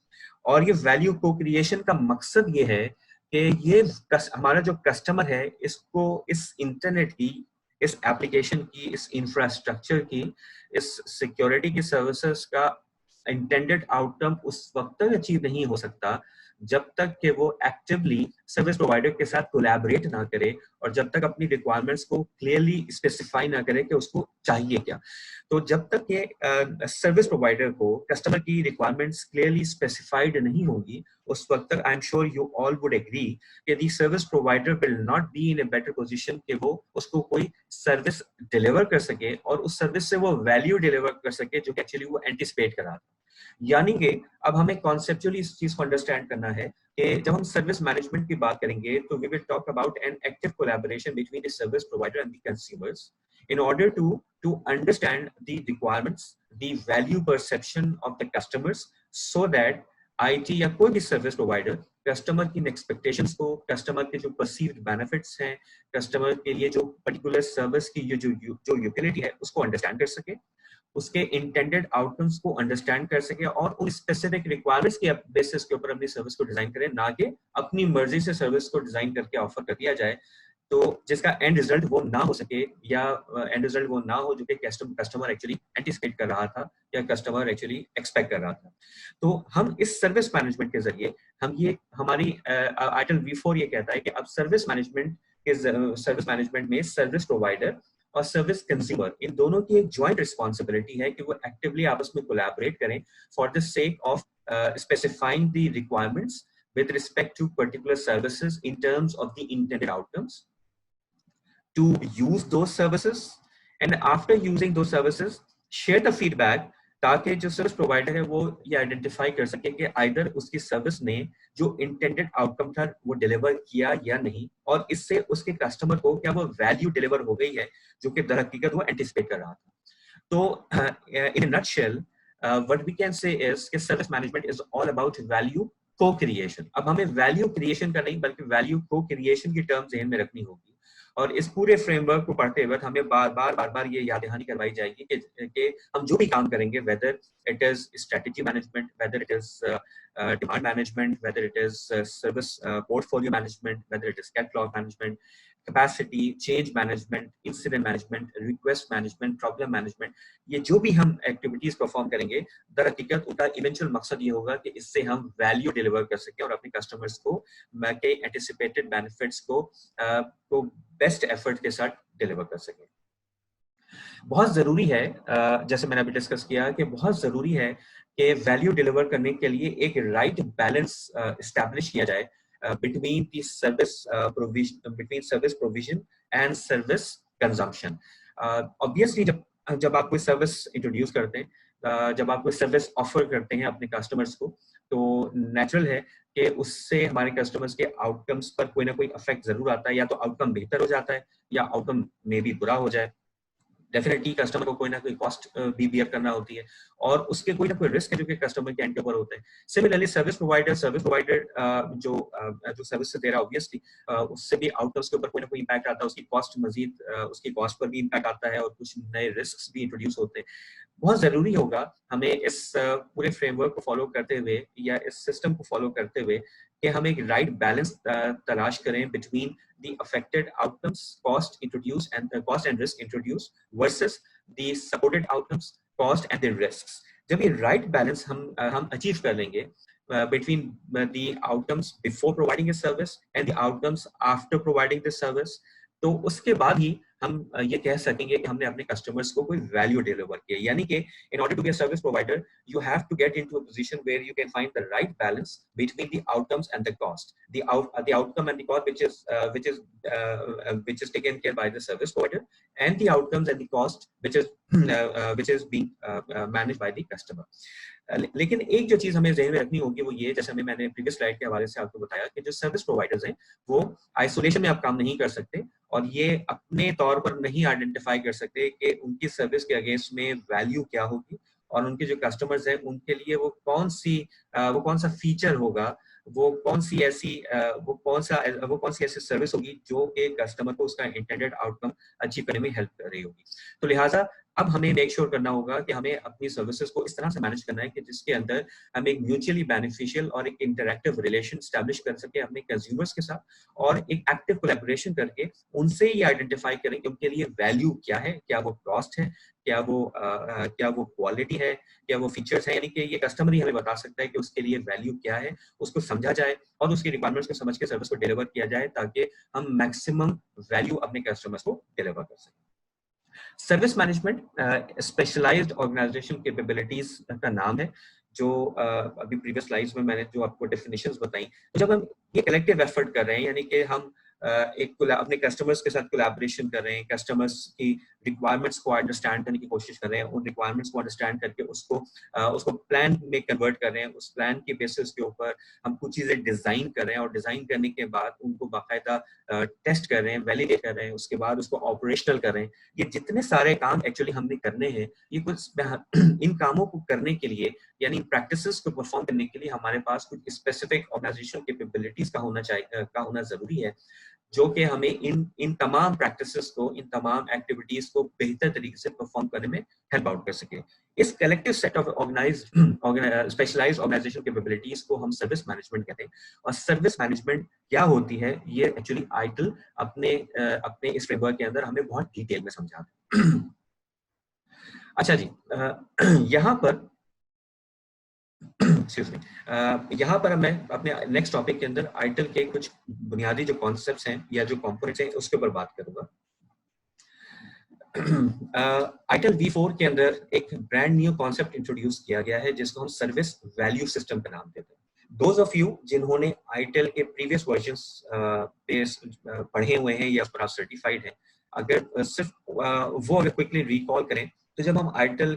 Speaker 1: और ये वैल्यू को क्रिएशन का मकसद ये है कि ये हमारा जो कस्टमर है इसको इस इंटरनेट की, इस एप्लीकेशन की, इस इंफ्रास्ट्रक्चर की, इस सिक्योरिटी की सर्विसेज का इंटेंडेड आउटकम उस वक्त तक अचीव नहीं हो सकता जब तक कि वो एक्टिवली सर्विस प्रोवाइडर के साथ कोलैबोरेट ना करे, और जब तक अपनी रिक्वायरमेंट्स को क्लियरली स्पेसिफाई ना करे कि उसको चाहिए क्या। तो जब तक ये सर्विस प्रोवाइडर को कस्टमर की रिक्वायरमेंट्स क्लियरली स्पेसिफाइड नहीं होगी, उस वक्त तक I am sure you all would agree कि the service provider will not be in a better position कि वो उसको कोई सर्विस डिलीवर कर सके और उस सर्विस से वो वैल्यू डिलीवर कर सके जो एक्चुअली वो एंटिसिपेट कर रहा था। यानी कि अब हमें कॉन्सेप्चुअली इस चीज को अंडरस्टैंड करना है कि जब हम सर्विस मैनेजमेंट की बात करेंगे तो we will talk about an active collaboration between the service provider and the consumers in order to understand the requirements, the value perception of the customers, so that IT या कोई भी सर्विस प्रोवाइडर कस्टमर की एक्सपेक्टेशंस को, कस्टमर के जो परसीव्ड बेनिफिट्स हैं, कस्टमर के लिए जो पर्टिकुलर सर्विस की जो यूटिलिटी है उसको अंडरस्टैंड कर सके, उसके इंटेंडेड आउटकम्स को अंडरस्टैंड कर सके और उन स्पेसिफिक रिक्वायरमेंट्स के बेसिस के ऊपर अपनी सर्विस को डिजाइन करें, ना कि अपनी मर्जी से सर्विस को डिजाइन करके ऑफर कर दिया जाए तो जिसका एंड रिजल्ट वो ना हो सके, या एंड रिजल्ट वो ना हो जो कि कस्टमर एक्चुअली एंटिसिपेट कर रहा था या कस्टमर एक्चुअली एक्सपेक्ट कर रहा था। तो हम इस सर्विस मैनेजमेंट के जरिए हम ये हमारी आइटल V4 ये कहता है कि अब सर्विस मैनेजमेंट में सर्विस प्रोवाइडर और सर्विस कंज्यूमर इन दोनों की एक ज्वाइंट रिस्पॉन्सिबिलिटी है कि वो एक्टिवली आपस में कोलैबोरेट करें for the sake of specifying the requirements with respect to particular services in terms of the intended outcomes, to use those services, and after using those services share the feedback ताकि जो सर्विस प्रोवाइडर है वो ये आइडेंटिफाई कर सके कि आइदर उसकी सर्विस ने जो इंटेंडेड आउटकम था वो डिलीवर किया या नहीं, और इससे उसके कस्टमर को क्या वो वैल्यू डिलीवर हो गई है जो कि दर हकीकत वो एंटिसिपेट कर रहा था। तो in a nutshell what we can say is कि service management is all about value co-creation. अब हमें वैल्यू क्रिएशन का नहीं बल्कि वैल्यू को क्रिएशन की टर्म ज़हन में रखनी होगी, और इस पूरे फ्रेमवर्क को पढ़ते वक्त हमें बार बार ये याद दहानी करवाई जाएगी कि हम जो भी काम करेंगे, whether it is strategy management, whether it is demand management, whether it is service portfolio management, whether it is catalogue management, capacity, change management, incident management, request management, problem management, ये जो भी हम एक्टिविटीज परफॉर्म करेंगे, दर हकीकत उनका इवेंचुअल मकसद ये होगा कि इससे हम वैल्यू डिलीवर कर सकें और अपने कस्टमर्स को के एंटिसिपेटेड बेनिफिट्स को बेस्ट एफर्ट के साथ डिलीवर कर सकें। बहुत जरूरी है, जैसे मैंने अभी डिस्कस किया, कि बहुत जरूरी है कि वैल्यू डिलीवर करने के लिए एक राइट बैलेंस एस्टैब्लिश किया जाए between the service provision, between service provision and service consumption. Obviously जब आप कोई सर्विस इंट्रोड्यूस करते हैं, जब आप कोई सर्विस ऑफर करते हैं अपने कस्टमर्स को, तो नेचुरल है कि उससे हमारे कस्टमर्स के आउटकम्स पर कोई ना कोई इफेक्ट जरूर आता है, या तो आउटकम बेहतर हो जाता है या आउटकम में भी बुरा हो जाए। डेफिनेटली कस्टमर को कोई ना कोई कॉस्ट भी बियर करना होती है और उसके कोई ना कोई रिस्क है जो कि कस्टमर के एंड के ऊपर होते हैं। सिमिलरली सर्विस प्रोवाइडर जो सर्विस दे रहा है, ऑब्वियसली उससे भी आउटकम्स के ऊपर कोई ना कोई इम्पैक्ट आता है, उसकी कॉस्ट मजीद उसकी कॉस्ट पर भी इम्पैक्ट आता है और कुछ नए रिस्क भी इंट्रोड्यूस होते हैं। बहुत जरूरी होगा हमें इस पूरे फ्रेमवर्क को फॉलो करते हुए या इस सिस्टम को फॉलो करते हुए कि हम एक राइट बैलेंस तलाश करें between the affected outcomes, cost and risk introduced versus the supported outcomes, cost and the risks. जब ये right balance हम achieve कर लेंगे between the outcomes before providing a service and the outcomes after providing the service, तो उसके बाद ही हम ये कह सकेंगे कि हमने अपने कस्टमर्स को कोई वैल्यू डिलीवर किया। यानी कि in order to be a service provider, you have to get into a position where you can find the right balance between the outcomes and the cost. The outcome and the cost which is taken care by the service provider, and the outcomes and the cost which is being managed by the customer. लेकिन एक जो चीज हमें ज़हन में रखनी होगी वो ये, जैसे मैंने प्रीवियस स्लाइड के हवाले से आपको बताया कि जो सर्विस प्रोवाइडर्स हैं वो आइसोलेशन में आप काम नहीं कर सकते और ये अपने तौर पर नहीं आइडेंटिफाई कर सकते कि उनकी सर्विस के अगेंस्ट में वैल्यू क्या होगी और उनके जो कस्टमर्स हैं उनके लिए वो कौन सा फीचर होगा, वो कौन सी ऐसी सर्विस होगी जो कि कस्टमर को उसका इंटेंडेड आउटकम अचीव करने में हेल्प कर रही होगी। तो लिहाजा अब हमें मेक श्योर करना होगा कि हमें अपनी सर्विसेज को इस तरह से मैनेज करना है कि जिसके अंदर हम एक म्यूचुअली बेनिफिशियल और एक इंटरैक्टिव रिलेशन स्टैब्लिश कर सके अपने कंज्यूमर्स के साथ और एक एक्टिव कोलैबोरेशन करके उनसे ये आइडेंटिफाई करें कि उनके लिए वैल्यू क्या है, क्या वो कॉस्ट है, क्या वो क्वालिटी है, क्या वो फीचर्स है। यानी कि ये कस्टमर ही हमें बता सकता है कि उसके लिए वैल्यू क्या है, उसको समझा जाए और उसकी रिक्वायरमेंट्स को समझ के सर्विस को डिलीवर किया जाए ताकि हम मैक्सिमम वैल्यू अपने कस्टमर्स को डिलीवर कर सकें। Service management specialized organization capabilities का नाम है, जो अभी प्रीवियस स्लाइड्स में मैंने जो आपको डेफिनेशंस बताई। तो जब हम ये कलेक्टिव एफर्ट कर रहे हैं, यानी कि हम अपने कस्टमर्स के साथ कोलैबोरेशन कर रहे हैं, कस्टमर्स की रिक्वायरमेंट्स को अंडरस्टैंड करने की कोशिश कर रहे हैं, उन रिक्वायरमेंट्स को अंडरस्टैंड करके उसको प्लान में कन्वर्ट कर रहे हैं, उस प्लान के बेसिस के ऊपर हम कुछ चीज़ें डिज़ाइन कर रहे हैं और डिज़ाइन करने के बाद उनको बाकायदा टेस्ट कर रहे हैं, वैलिडेट कर रहे हैं, उसके बाद उसको ऑपरेशनल कर रहे हैं। ये जितने सारे काम एक्चुअली हमने करने हैं, ये कुछ इन कामों को करने के लिए यानी प्रैक्टिसेस को परफॉर्म करने के लिए हमारे पास कुछ स्पेसिफिक ऑर्गेनाइजेशनल कैपेबिलिटीज का होना जरूरी है, जो कि हमें इन तमाम प्रैक्टिसेस को, इन तमाम एक्टिविटीज को बेहतर तरीके से परफॉर्म करने में हेल्प आउट कर सके। इस collective set of specialized organization capabilities को हम सर्विस मैनेजमेंट कहते हैं। और सर्विस मैनेजमेंट क्या होती है ये एक्चुअली आइटल अपने इस फ्रेमवर्क के अंदर हमें बहुत डिटेल में समझाते हैं। अच्छा जी, यहाँ पर यहाँ पर मैं अपने नेक्स्ट टॉपिक के अंदर आइटल के कुछ बुनियादी जो कॉन्सेप्ट्स हैं या जो कंपोनेंट्स हैं उसके ऊपर बात करूंगा। आइटल V4 के अंदर एक ब्रांड न्यू कॉन्सेप्ट इंट्रोड्यूस किया गया है जिसको हम सर्विस वैल्यू सिस्टम का नाम देते हैं। दोज ऑफ यू जिन्होंने आइटल के प्रीवियस वर्जन्स पढ़े हुए हैं या उस पर आप सर्टिफाइड हैं, अगर सिर्फ वो अगर क्विकली रिकॉल करें तो जब हम आइटल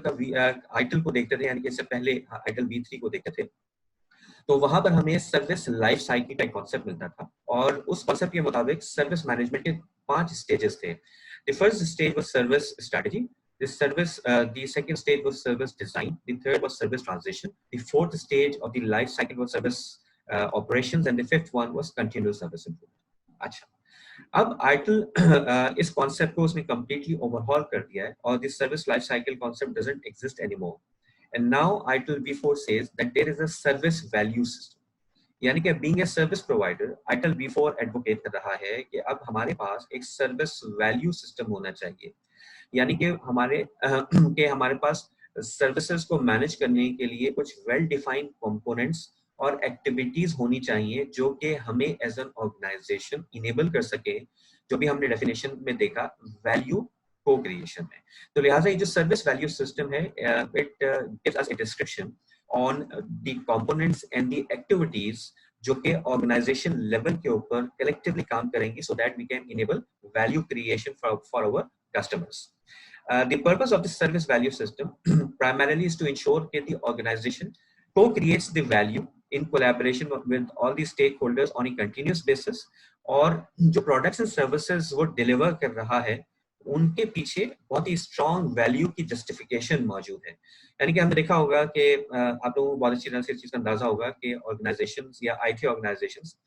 Speaker 1: को देखते थे, यानी कि इससे पहले आइटल V3 को देखते थे, तो वहां पर हमें सर्विस लाइफ साइकिल का कॉन्सेप्ट मिलता था और उस कॉन्सेप्ट के मुताबिक सर्विस मैनेजमेंट के 5 स्टेजेस थे। The first stage was service strategy. The second stage was service design. The third was service transition. The fourth stage of the life cycle was service operations, and the fifth one was continuous service improvement. अच्छा, अब आइटल इस कॉन्सेप्ट को उसने कंप्लीटली ओवरहॉल कर दिया है और this service life cycle concept doesn't exist anymore and now ITIL V4 says that there is a service value system. यानी कि being a service provider ITIL V4 advocate कर रहा है कि अब हमारे पास एक सर्विस वैल्यू सिस्टम होना चाहिए। यानी कि हमारे पास सर्विसेज को मैनेज करने के लिए कुछ वेल डिफाइंड कंपोनेंट्स और एक्टिविटीज होनी चाहिए जो कि हमें एज एन ऑर्गेनाइजेशन इनेबल कर सके, जो भी हमने डेफिनेशन में देखा वैल्यू को क्रिएशन में। तो लिहाजा ये जो सर्विस वैल्यू सिस्टम है it gives us a description on the components and the activities जो कि ऑर्गेनाइजेशन लेवल के ऊपर कलेक्टिवली काम करेंगी so that we can enable value creation for our customers. The purpose of the service value system primarily is to ensure that the organization co-creates the value in collaboration with all the stakeholders on a continuous basis और जो products and services वो deliver कर रहा है उनके पीछे बहुत ही strong value की justification मौजूद है। यानी कि हमने देखा होगा कि आप लोगों को बहुत अच्छी तरह से इस चीज़ का अंदाजा होगा कि organizations या IT organizations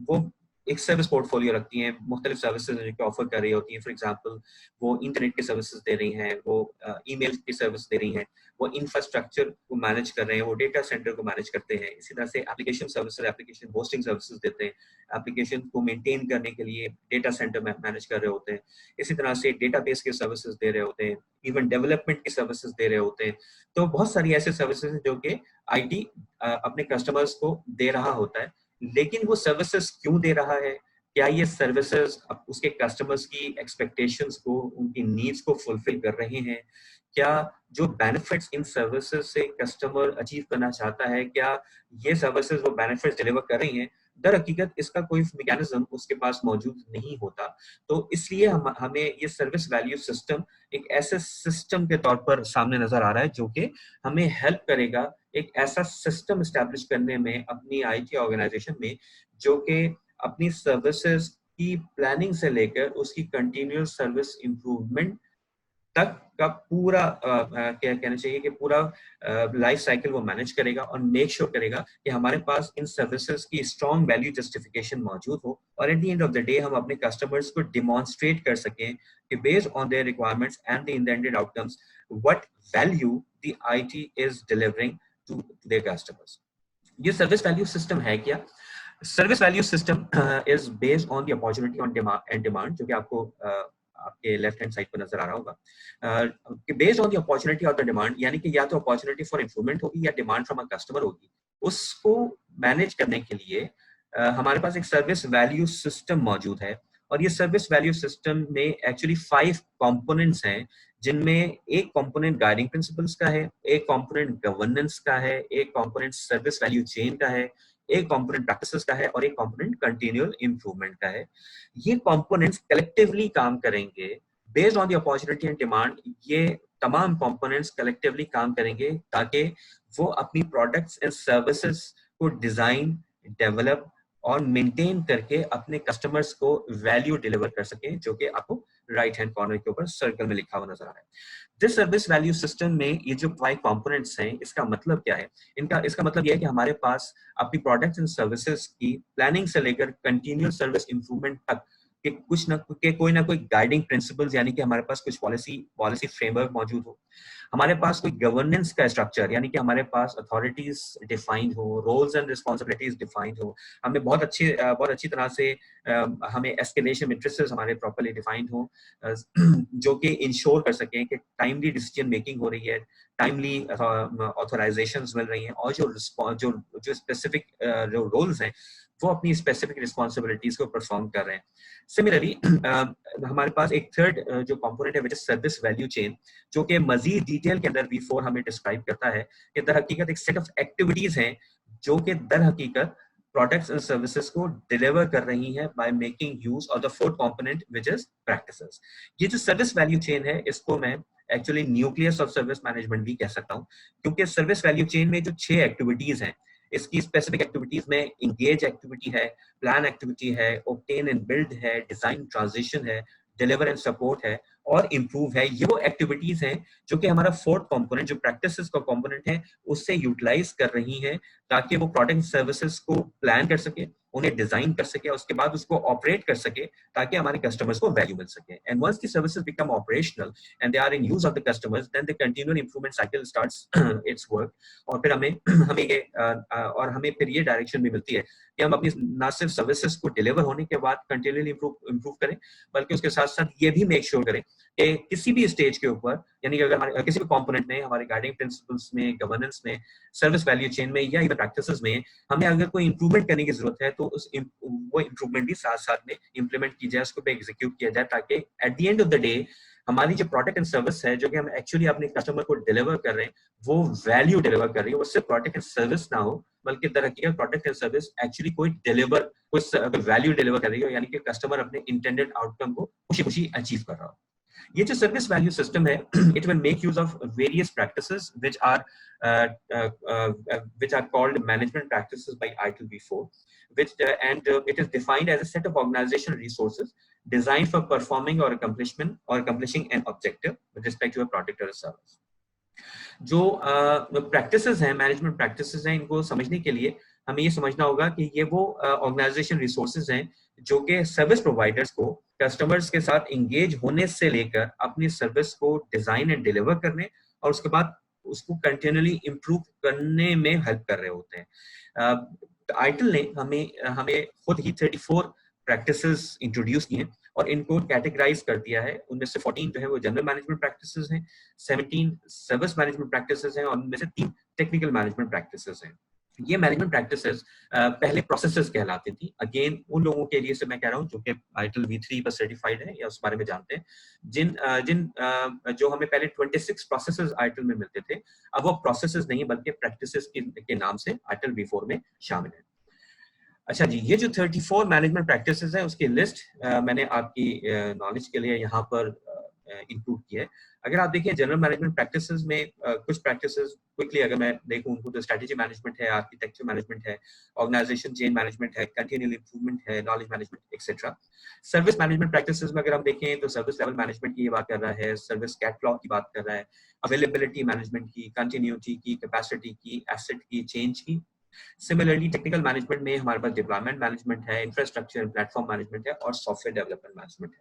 Speaker 1: वो एक सर्विस पोर्टफोलियो रखती हैं, मुख्तलिफ सर्विसेज जो ऑफर कर रही होती हैं। फॉर एग्जांपल वो इंटरनेट की सर्विसेज दे रही हैं, वो ईमेल की सर्विस दे रही हैं, वो इंफ्रास्ट्रक्चर को मैनेज कर रहे हैं, वो डेटा सेंटर को मैनेज करते हैं। इसी तरह से application services, application hosting services देते हैं, एप्लीकेशन को मेंटेन करने के लिए डेटा सेंटर में मैनेज कर रहे होते हैं। इसी तरह से डेटाबेस के सर्विसेज दे रहे होते हैं, इवन डेवलपमेंट की सर्विसेज दे रहे होते हैं। तो बहुत सारी ऐसे सर्विसेज हैं जो कि IT अपने कस्टमर्स को दे रहा होता है। लेकिन वो सर्विसेज क्यों दे रहा है? क्या ये सर्विसेज उसके कस्टमर्स की एक्सपेक्टेशंस को, उनकी नीड्स को फुलफिल कर रहे हैं? क्या जो बेनिफिट्स इन सर्विसेज से कस्टमर अचीव करना चाहता है, क्या ये सर्विसेज वो बेनिफिट्स डिलीवर कर रही हैं? दर हकीकत इसका कोई मैकेनिज्म उसके पास मौजूद नहीं होता। तो इसलिए हमें ये सर्विस वैल्यू सिस्टम एक ऐसे सिस्टम के तौर पर सामने नजर आ रहा है जो कि हमें हेल्प करेगा एक ऐसा सिस्टम एस्टैब्लिश करने में अपनी IT ऑर्गेनाइजेशन में, जो कि अपनी सर्विसेज की प्लानिंग से लेकर उसकी कंटिन्यूअस सर्विस इंप्रूवमेंट तक का पूरा क्या कहना चाहिए कि पूरा लाइफ साइकिल वो मैनेज करेगा और मेक श्योर करेगा कि हमारे पास इन सर्विसेज की स्ट्रॉन्ग वैल्यू जस्टिफिकेशन मौजूद हो और at the end of the day हम अपने कस्टमर्स को डिमॉन्स्ट्रेट कर सकें कि based on their requirements and the intended outcomes what value the IT is delivering to their customers. ये सर्विस वैल्यू सिस्टम है क्या? Service value system is based on the opportunity on demand, जो कि आपको आपके लेफ्ट हैंड साइड पर नजर आ रहा होगा। बेस्ड ऑन द अपॉर्चुनिटी और द डिमांड, यानी कि या तो अपॉर्चुनिटी फॉर इंप्रूवमेंट होगी या डिमांड फ्रॉम अ कस्टमर होगी। उसको मैनेज करने के लिए हमारे पास एक सर्विस वैल्यू सिस्टम मौजूद है और ये सर्विस वैल्यू सिस्टम में एक्चुअली 5 कंपोनेंट्स हैं, जिनमें एक कंपोनेंट गाइडिंग प्रिंसिपल्स का है, एक कंपोनेंट गवर्नेंस का है, एक कंपोनेंट सर्विस वैल्यू चेन का है, एक कंपोनेंट प्रैक्टिसेस का है और एक कंपोनेंट कंटिन्यूअल इंप्रूवमेंट का है। ये कंपोनेंट्स कलेक्टिवली काम करेंगे based on the opportunity and demand. ये तमाम कंपोनेंट्स कलेक्टिवली काम करेंगे ताकि वो अपनी प्रोडक्ट्स एंड सर्विसेज को डिजाइन, डेवलप और मेंटेन करके अपने कस्टमर्स को वैल्यू डिलीवर कर सकें, जो कि आपको राइट हैंड कॉर्नर के ऊपर सर्कल में लिखा हुआ नजर आ रहा है। दिस सर्विस वैल्यू सिस्टम में ये जो 5 कंपोनेंट्स हैं, इसका मतलब क्या है? इसका मतलब यह है कि हमारे पास अपनी प्रोडक्ट्स एंड सर्विसेज की प्लानिंग से लेकर कंटिन्यूअस सर्विस इंप्रूवमेंट तक के कोई ना कोई गाइडिंग प्रिंसिपल्स, यानी कि हमारे पास कुछ पॉलिसी फ्रेमवर्क मौजूद हो, हमारे पास कोई गवर्नेंस का स्ट्रक्चर, यानी कि हमारे पास अथॉरिटीज डिफाइंड हो, रोल्स एंड रिस्पॉन्सिबिलिटीज डिफाइंड हो, हमें बहुत अच्छी तरह से हमें एस्केलेशन मैट्रिसेस हमारे प्रॉपर्ली डिफाइंड हो, जो कि इंश्योर कर सकें कि टाइमली डिसीजन मेकिंग हो रही है, टाइमली ऑथराइजेशंस मिल रही हैं और जो स्पेसिफिक जो रोल्स हैं वो अपनी स्पेसिफिक रिस्पॉन्सिबिलिटीज को परफॉर्म कर रहे हैं। सिमिलरली हमारे पास एक थर्ड जो कंपोनेंट है which is service value chain, जो कि मजीद डिटेल के अंदर V4 हमें डिस्क्राइब करता है कि दर हकीकत एक सेट ऑफ एक्टिविटीज हैं जो कि दर हकीकत प्रोडक्ट्स एंड सर्विसेज को डिलीवर कर रही हैं by making use of the fourth component which is practices. ये जो सर्विस वैल्यू चेन है, इसको मैं actually nucleus of service management भी कह सकता हूँ, क्योंकि सर्विस वैल्यू चेन में जो 6 एक्टिविटीज हैं, इसकी स्पेसिफिक एक्टिविटीज में इंगेज एक्टिविटी है, प्लान एक्टिविटी है, ऑब्टेन एंड बिल्ड है, डिजाइन ट्रांजिशन है, डिलीवर एंड सपोर्ट है और इम्प्रूव है। ये वो एक्टिविटीज हैं जो कि हमारा फोर्थ कंपोनेंट, जो प्रैक्टिसेस का कंपोनेंट है, उससे यूटिलाइज कर रही हैं ताकि वो प्रोडक्ट सर्विसेज को प्लान कर सके, उन्हें डिजाइन कर सके, उसके बाद उसको ऑपरेट कर सके ताकि हमारे कस्टमर्स को वैल्यू मिल सके. And once the services become operational and they are in use of the customers, then the continual improvement cycle starts its work. और फिर हमें हमें ये और हमें फिर ये डायरेक्शन भी मिलती है कि हम अपनी ना सिर्फ सर्विसेज को डिलीवर होने के बाद कंटिन्यूअली इंप्रूव करें, बल्कि उसके साथ साथ ये भी मेक श्योर करें कि किसी भी स्टेज के ऊपर, यानी कि अगर हमारे किसी भी कंपोनेंट में, हमारे गाइडिंग प्रिंसिपल्स में, गवर्नेंस में, सर्विस वैल्यू चेन में या इवन प्रैक्टिसेस में हमें अगर कोई इंप्रूवमेंट करने की जरूरत है, तो वो इंप्रूवमेंट भी साथ साथ में इंप्लीमेंट की जाए, उसको पे एग्जीक्यूट किया जाए, ताकि eight the end of the day हमारी जो प्रोडक्ट एंड सर्विस है, जो कि हम एक्चुअली अपने कस्टमर को डिलीवर कर रहे हैं, वो वैल्यू डिलीवर कर रही है. वो सिर्फ प्रोडक्ट एंड सर्विस ना हो, बल्कि दरअसल प्रोडक्ट एंड सर्विस एक्चुअली कोई वैल्यू डिलीवर कर रही हो, यानी कि कस्टमर अपने इंटेंडेड आउटकम को खुशी खुशी अचीव कर रहा हो. ये जो सर्विस वैल्यू सिस्टम है, it will make use of various practices which are called management practices by ITIL v4, it is defined as a set of organizational resources designed for performing or accomplishing an objective with respect to a product or a service. जो प्रैक्टिसेस हैं, मैनेजमेंट प्रैक्टिसेस हैं, इनको समझने के लिए हमें ये समझना होगा कि ये वो ऑर्गेनाइजेशन रिसोर्सेज हैं जो कि सर्विस प्रोवाइडर्स को कस्टमर्स के साथ इंगेज होने से लेकर अपनी सर्विस को डिजाइन एंड डिलीवर करने और उसके बाद उसको कंटिन्यूअली इंप्रूव करने में हेल्प कर रहे होते हैं. आईटिल ने हमें खुद ही 34 प्रैक्टिसेस इंट्रोड्यूस किए हैं और इनको कैटेगराइज कर दिया है. उनमें से 14 जो है वो जनरल मैनेजमेंट प्रैक्टिसेस हैं, 17 सर्विस मैनेजमेंट प्रैक्टिसेस हैं और उनमें से 3 टेक्निकल मैनेजमेंट प्रैक्टिसेस हैं. ये मैनेजमेंट प्रैक्टिसेस पहले प्रोसेसेस कहलाती थी. अगेन उन लोगों के लिए से मैं कह रहा हूँ जो कि आईटिल V3 पर सर्टिफाइड है या उस बारे में जानते हैं, जिन जो हमें पहले 26 प्रोसेसेस आईटिल में मिलते थे, अब वो प्रोसेसेस नहीं बल्कि प्रैक्टिसेस के नाम से आईटिल V4 में शामिल है. अच्छा जी, ये जो 34 मैनेजमेंट प्रैक्टिसेस है उसकी लिस्ट मैंने आपकी नॉलेज के लिए यहाँ पर इंक्लूड की है. अगर आप देखिए जनरल मैनेजमेंट प्रैक्टिसेस में कुछ प्रैक्टिसेस क्विकली अगर मैं देखूं उनको, तो स्ट्रेटेजी मैनेजमेंट है, आर्किटेक्चर मैनेजमेंट है, ऑर्गेनाइजेशन चेंज मैनेजमेंट है, कंटिन्यूअल इंप्रूवमेंट है, knowledge management etcetera. Service management practices में अगर हम देखें तो सर्विस लेवल मैनेजमेंट की बात कर रहा है, सर्विस कैटलॉग की बात कर रहा है, अवेलेबिलिटी मैनेजमेंट की, कंटिन्यूटी की, कैपेसिटी की, एसेट की, चेंज की. सिमिलरली टेक्निकल मैनेजमेंट में हमारे पास डिप्लॉयमेंट मैनेजमेंट है, इंफ्रास्ट्रक्चर एंड प्लेटफॉर्म मैनेजमेंट है और सॉफ्टवेयर डेवलपमेंट मैनेजमेंट है.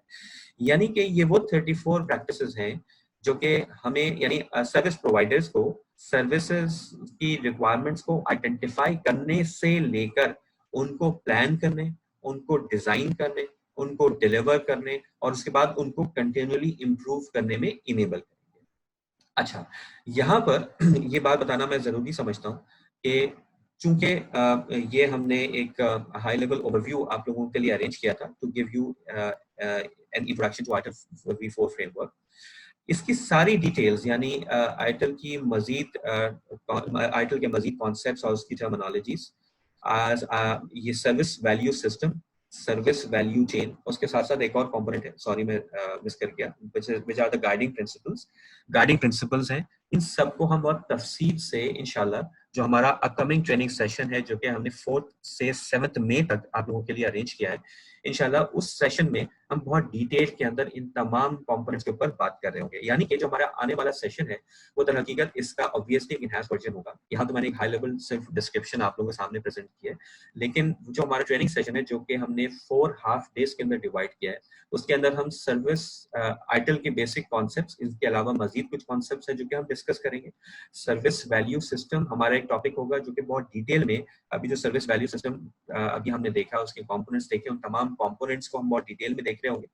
Speaker 1: यानी कि ये वो 34 प्रैक्टिसेस हैं जो कि हमें, यानी सर्विस प्रोवाइडर्स को सर्विसेज की रिक्वायरमेंट्स को आइडेंटिफाई करने से लेकर उनको प्लान करने, उनको डिजाइन करने, उनको डिलीवर करने और उसके बाद उनको कंटिन्यूअली इंप्रूव करने में इनेबल करेंगे. अच्छा, यहाँ पर ये बात बताना मैं जरूरी समझता हूँ कि चूंकि ये हमने एक हाई लेवल ओवरव्यू आप लोगों के लिए अरेंज किया था to give you an introduction to ITIL V4 framework. इसकी सारी डिटेल्स, यानी आईटिल की मजीद आईटिल के मजीद कॉन्सेप्ट्स और उसकी टर्मिनोलॉजीज, ये service value system, service value chain, उसके साथ साथ एक और कंपोनेंट है, सॉरी मैं मिस कर गया, which are the guiding principles. Guiding principles हैं. इन सबको हम बहुत तफसील से इंशाल्लाह जो हमारा अपकमिंग ट्रेनिंग सेशन है, जो कि हमने 4th से 7th मई तक आप लोगों के लिए अरेंज किया है, इंशाल्लाह उस सेशन में हम बहुत डिटेल के अंदर इन तमाम कंपोनेंट्स के ऊपर बात कर रहे होंगे. यानी कि जो हमारा आने वाला सेशन है वो दर हकीकत इसका ऑब्वियसली इनहैंस वर्जन होगा. यहाँ तो मैंने एक हाई लेवल सिर्फ डिस्क्रिप्शन आप लोगों के सामने प्रेजेंट किया है, लेकिन जो हमारा ट्रेनिंग सेशन है जो कि हमने 4 हाफ डेज के अंदर डिवाइड किया है, उसके अंदर हम सर्विस आईटिल के बेसिक कॉन्सेप्ट्स, इसके अलावा मजीद कुछ कॉन्सेप्ट्स हैं जो कि हम डिस्कस करेंगे. सर्विस वैल्यू सिस्टम हमारा एक टॉपिक होगा जो कि बहुत डिटेल में, अभी जो सर्विस वैल्यू सिस्टम अभी हमने देखा, उसके कंपोनेंट्स देखे, उन तमाम कंपोनेंट्स को हम बहुत डिटेल में देख रहे होंगे.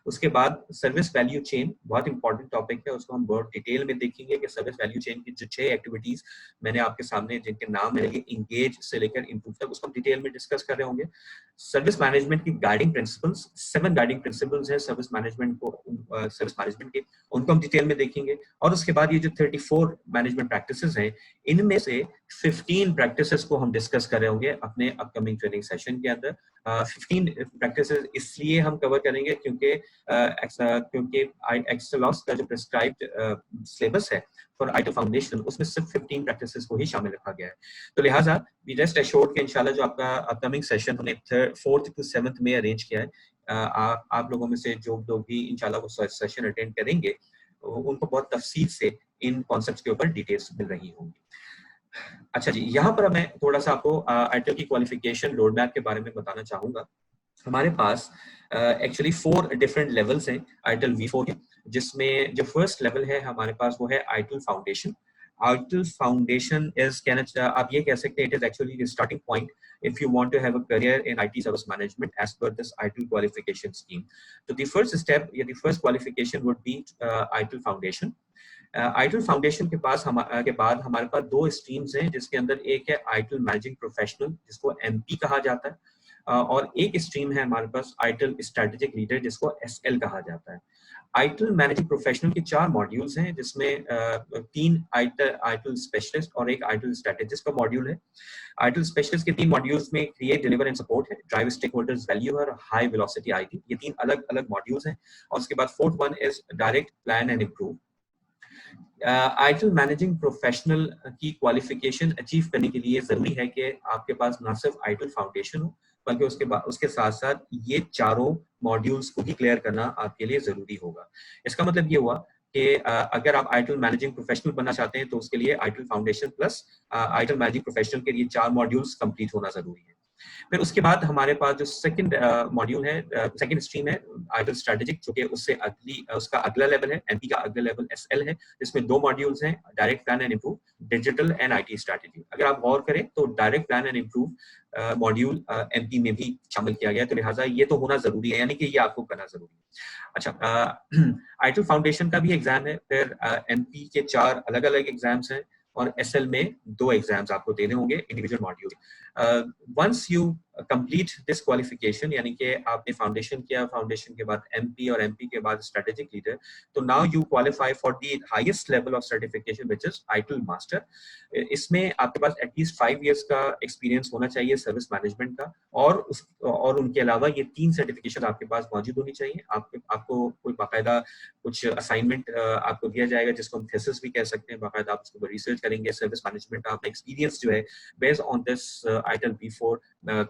Speaker 1: उसके बाद सर्विस वैल्यू चेन बहुत इंपॉर्टेंट टॉपिक है, उसको हम बहुत डिटेल में देखेंगे कि सर्विस वैल्यू चेन की जो 6 एक्टिविटीज मैंने आपके सामने जिनके नाम है, इंगेज से लेकर इंप्रूव तक, उसको हम डिटेल में डिस्कस कर रहे होंगे. सर्विस मैनेजमेंट की गाइडिंग प्रिंसिपल्स, 7 गाइडिंग प्रिंसिपल्स है सर्विस मैनेजमेंट के, उनको हम डिटेल में देखेंगे. और उसके बाद ये जो 34 मैनेजमेंट प्रैक्टिसेस हैं, इनमें से 15 प्रैक्टिसेस को हम डिस्कस कर रहे होंगे अपने अपकमिंग ट्रेनिंग सेशन के अंदर. 15 प्रैक्टिसेस इसलिए हम कवर करेंगे क्योंकि एक्सेलॉस का जो प्रिस्क्राइब्ड सिलेबस है फॉर आईटिल फाउंडेशन, उसमें सिर्फ 15 प्रैक्टिसेस को ही शामिल रखा गया है. तो लिहाजा वी रेस्ट एश्योर्ड कि इंशाल्लाह जो आपका अपकमिंग सेशन हमने 4th to 7th में अरेंज किया है, आप लोगों में से जो लोग भी इंशाल्लाह वो सेशन अटेंड करेंगे उनको बहुत तफसील से इन कॉन्सेप्ट्स के ऊपर डिटेल्स मिल रही होंगी. अच्छा जी, यहाँ पर मैं थोड़ा सा आपको ITIL की क्वालिफिकेशन रोड मैप के बारे में बताना चाहूंगा। हमारे पास एक्चुअली 4 डिफरेंट लेवल्स हैं ITIL V4 के, जिसमें जो फर्स्ट लेवल है हमारे पास वो है ITIL foundation. ITIL foundation is आप ये कह सकते हैं it is actually the starting point if you want to have a career in IT service management as per this ITIL qualification scheme. So the first step, the first qualification would be ITIL foundation. ITIL foundation के पास के बाद हमारे पास 2 स्ट्रीम्स हैं, जिसके अंदर एक है ITIL मैनेजिंग प्रोफेशनल, जिसको MP कहा जाता है, और एक स्ट्रीम है हमारे पास ITIL स्ट्रेटेजिक लीडर, जिसको SL कहा जाता है। ITIL मैनेजिंग प्रोफेशनल के 4 मॉड्यूल्स हैं, जिसमें 3 ITIL स्पेशलिस्ट और एक ITIल स्ट्रेटेजिस्ट का मॉड्यूल है। ITIL स्पेशलिस्ट के 3 मॉड्यूल्स में क्रिएट, डिलीवर एंड सपोर्ट है, ड्राइव स्टेक होल्डर्स वैल्यू और हाई वेलोसिटी IT, ये 3 अलग अलग मॉड्यूल्स हैं। और उसके बाद fourth one is direct, plan and improve. ITIL managing professional की क्वालिफिकेशन अचीव करने के लिए जरूरी है कि आपके पास ना सिर्फ ITIL फाउंडेशन हो, बल्कि उसके साथ साथ ये चारों मॉड्यूल्स को भी क्लियर करना आपके लिए जरूरी होगा। इसका मतलब ये हुआ कि अगर आप ITIL मैनेजिंग प्रोफेशनल बनना चाहते हैं तो उसके लिए ITIL foundation plus ITIL managing professional के लिए 4 मॉड्यूल्स कंप्लीट होना जरूरी है। फिर उसके बाद हमारे पास जो सेकंड मॉड्यूल है, सेकंड स्ट्रीम है ITIL स्ट्रेटेजिक, जो कि उसका अगला लेवल है, MP का अगला लेवल SL है, जिसमें 2 मॉड्यूल्स हैं, direct, plan and improve, digital and IT strategy. अगर आप गौर करें तो direct, plan and improve module MP में भी शामिल किया गया, तो लिहाजा ये तो होना जरूरी है, यानी कि ये आपको करना जरूरी है। अच्छा, ITIL फाउंडेशन का भी एग्जाम है, फिर MP के 4 अलग अलग एग्जाम्स हैं, और SL में 2 एग्जाम्स आपको देने होंगे individual module. Once you complete this qualification, यानी कि आपने फाउंडेशन किया, फाउंडेशन के बाद MP और MP के बाद स्ट्रेटेजिक लीडर, तो now you qualify for the highest level of certification which is ITIL master. इसमें आपके पास एटलीस्ट 5 इयर्स का एक्सपीरियंस होना चाहिए सर्विस मैनेजमेंट का, और उनके अलावा ये 3 सर्टिफिकेशन आपके पास मौजूद होनी चाहिए। आपको कोई बाकायदा कुछ असाइनमेंट आपको दिया जाएगा, जिसको हम थीसिस भी कह सकते हैं, बाकायदा आप उसके ऊपर रिसर्च करेंगे, सर्विस मैनेजमेंट का अपना एक्सपीरियंस जो है based on this ITIL V4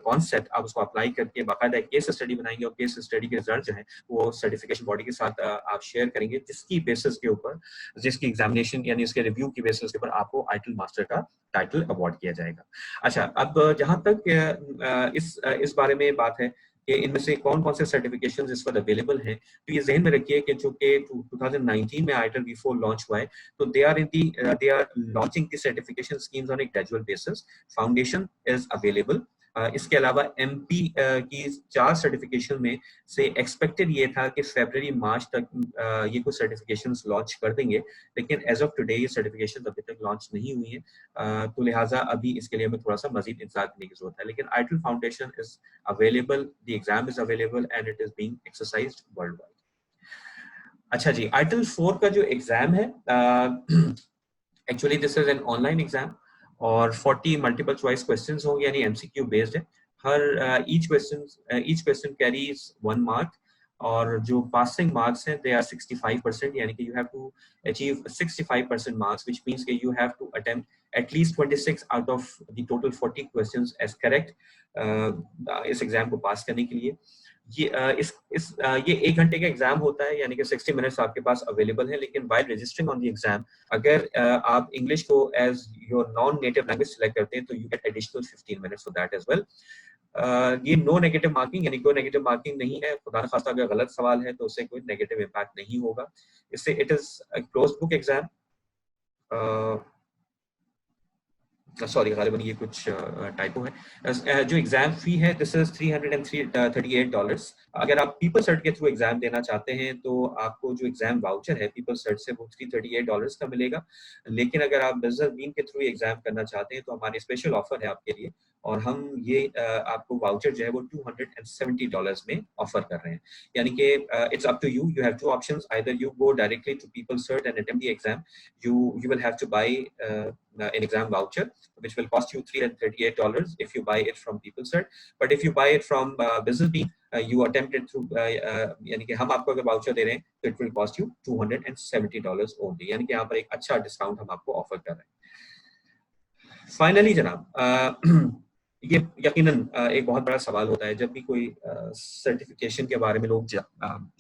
Speaker 1: concept, आप उसको अप्लाई करके बाकायदा केस स्टडी बनाएंगे, और केस स्टडी के रिजल्ट जो है वो सर्टिफिकेशन बॉडी के साथ आप शेयर करेंगे, जिसकी बेसिस के ऊपर, जिसकी एग्जामिनेशन यानी उसके रिव्यू की बेसिस के ऊपर आपको ITIL मास्टर का टाइटल अवार्ड किया जाएगा। अच्छा, अब जहां तक इस बारे में बात है कि इनमें से कौन कौन से सर्टिफिकेशंस इस वक्त अवेलेबल हैं, तो ये जहन में रखिए कि जो कि 2019 में ITIL V4 लॉन्च हुआ है, तो they are launching the certification schemes on a gradual basis. Foundation is available. इसके अलावा MP की 4 सर्टिफिकेशन में से एक्सपेक्टेड ये था कि फरवरी मार्च तक ये कुछ सर्टिफिकेशंस लॉन्च कर देंगे, लेकिन एज ऑफ टुडे ये सर्टिफिकेशन अभी तक लॉन्च नहीं हुई है, तो लिहाजा अभी इसके लिए हमें थोड़ा सा मजीद इंतजार करने की जरूरत है। लेकिन ITIL foundation is available, the exam is available and it is being exercised world wide. अच्छा जी, ITIL 4 का जो एग्जाम है, actually this is an online exam, और 40 मल्टीपल चॉइस क्वेश्चंस होंगे, यानी MCQ बेस्ड है। हर ईच क्वेश्चन कैरीज 1 मार्क, और जो पासिंग मार्क्स हैं दे आर 65%, यानी कि you have to achieve 65% marks, which means कि you have to attempt at least 26 out of the total 40 questions as correct, इस एग्जाम को पास करने के लिए। ये 1 घंटे का एग्जाम होता है, यानी कि 60 मिनट्स आपके पास अवेलेबल है, लेकिन while registering on the exam, अगर आप इंग्लिश को as your non native language select करते हैं तो you get additional 15 minutes for that as well. ये नो नेगेटिव मार्किंग, यानी कोई नेगेटिव मार्किंग नहीं है, खुदा न खास्ता अगर गलत सवाल है तो उससे कोई नेगेटिव इम्पैक्ट नहीं होगा। इससे it is close book exam. Sorry, गालिबन ये कुछ टाइपो है। जो एग्जाम फी है दिस इज $338। अगर आप पीपल सर्ट के थ्रू एग्जाम देना चाहते हैं तो आपको जो एग्जाम वाउचर है पीपल सर्ट से वो $338 का मिलेगा, लेकिन अगर आप बिजनेस बीम के थ्रू एग्जाम करना चाहते हैं तो हमारी स्पेशल ऑफर है आपके लिए, और हम ये आपको वाउचर जो है वो $270 में ऑफर कर रहे हैं। यानी कि it's up to you, you have 2 options, either you go directly to PeopleCert and attempt the exam, you will have to buy an exam voucher which will cost you $338 if you buy it from PeopleCert. But if you buy it from BusinessBeam, you attempt it through यानी कि हम आपको अगर वाउचर दे रहे हैं तो it will cost you $270 only, यानी कि यहाँ पर एक अच्छा डिस्काउंट हम आपको ऑफर कर रहे हैं। फाइनली जनाब, ये यकीनन एक बहुत बड़ा सवाल होता है जब भी कोई सर्टिफिकेशन के बारे में लोग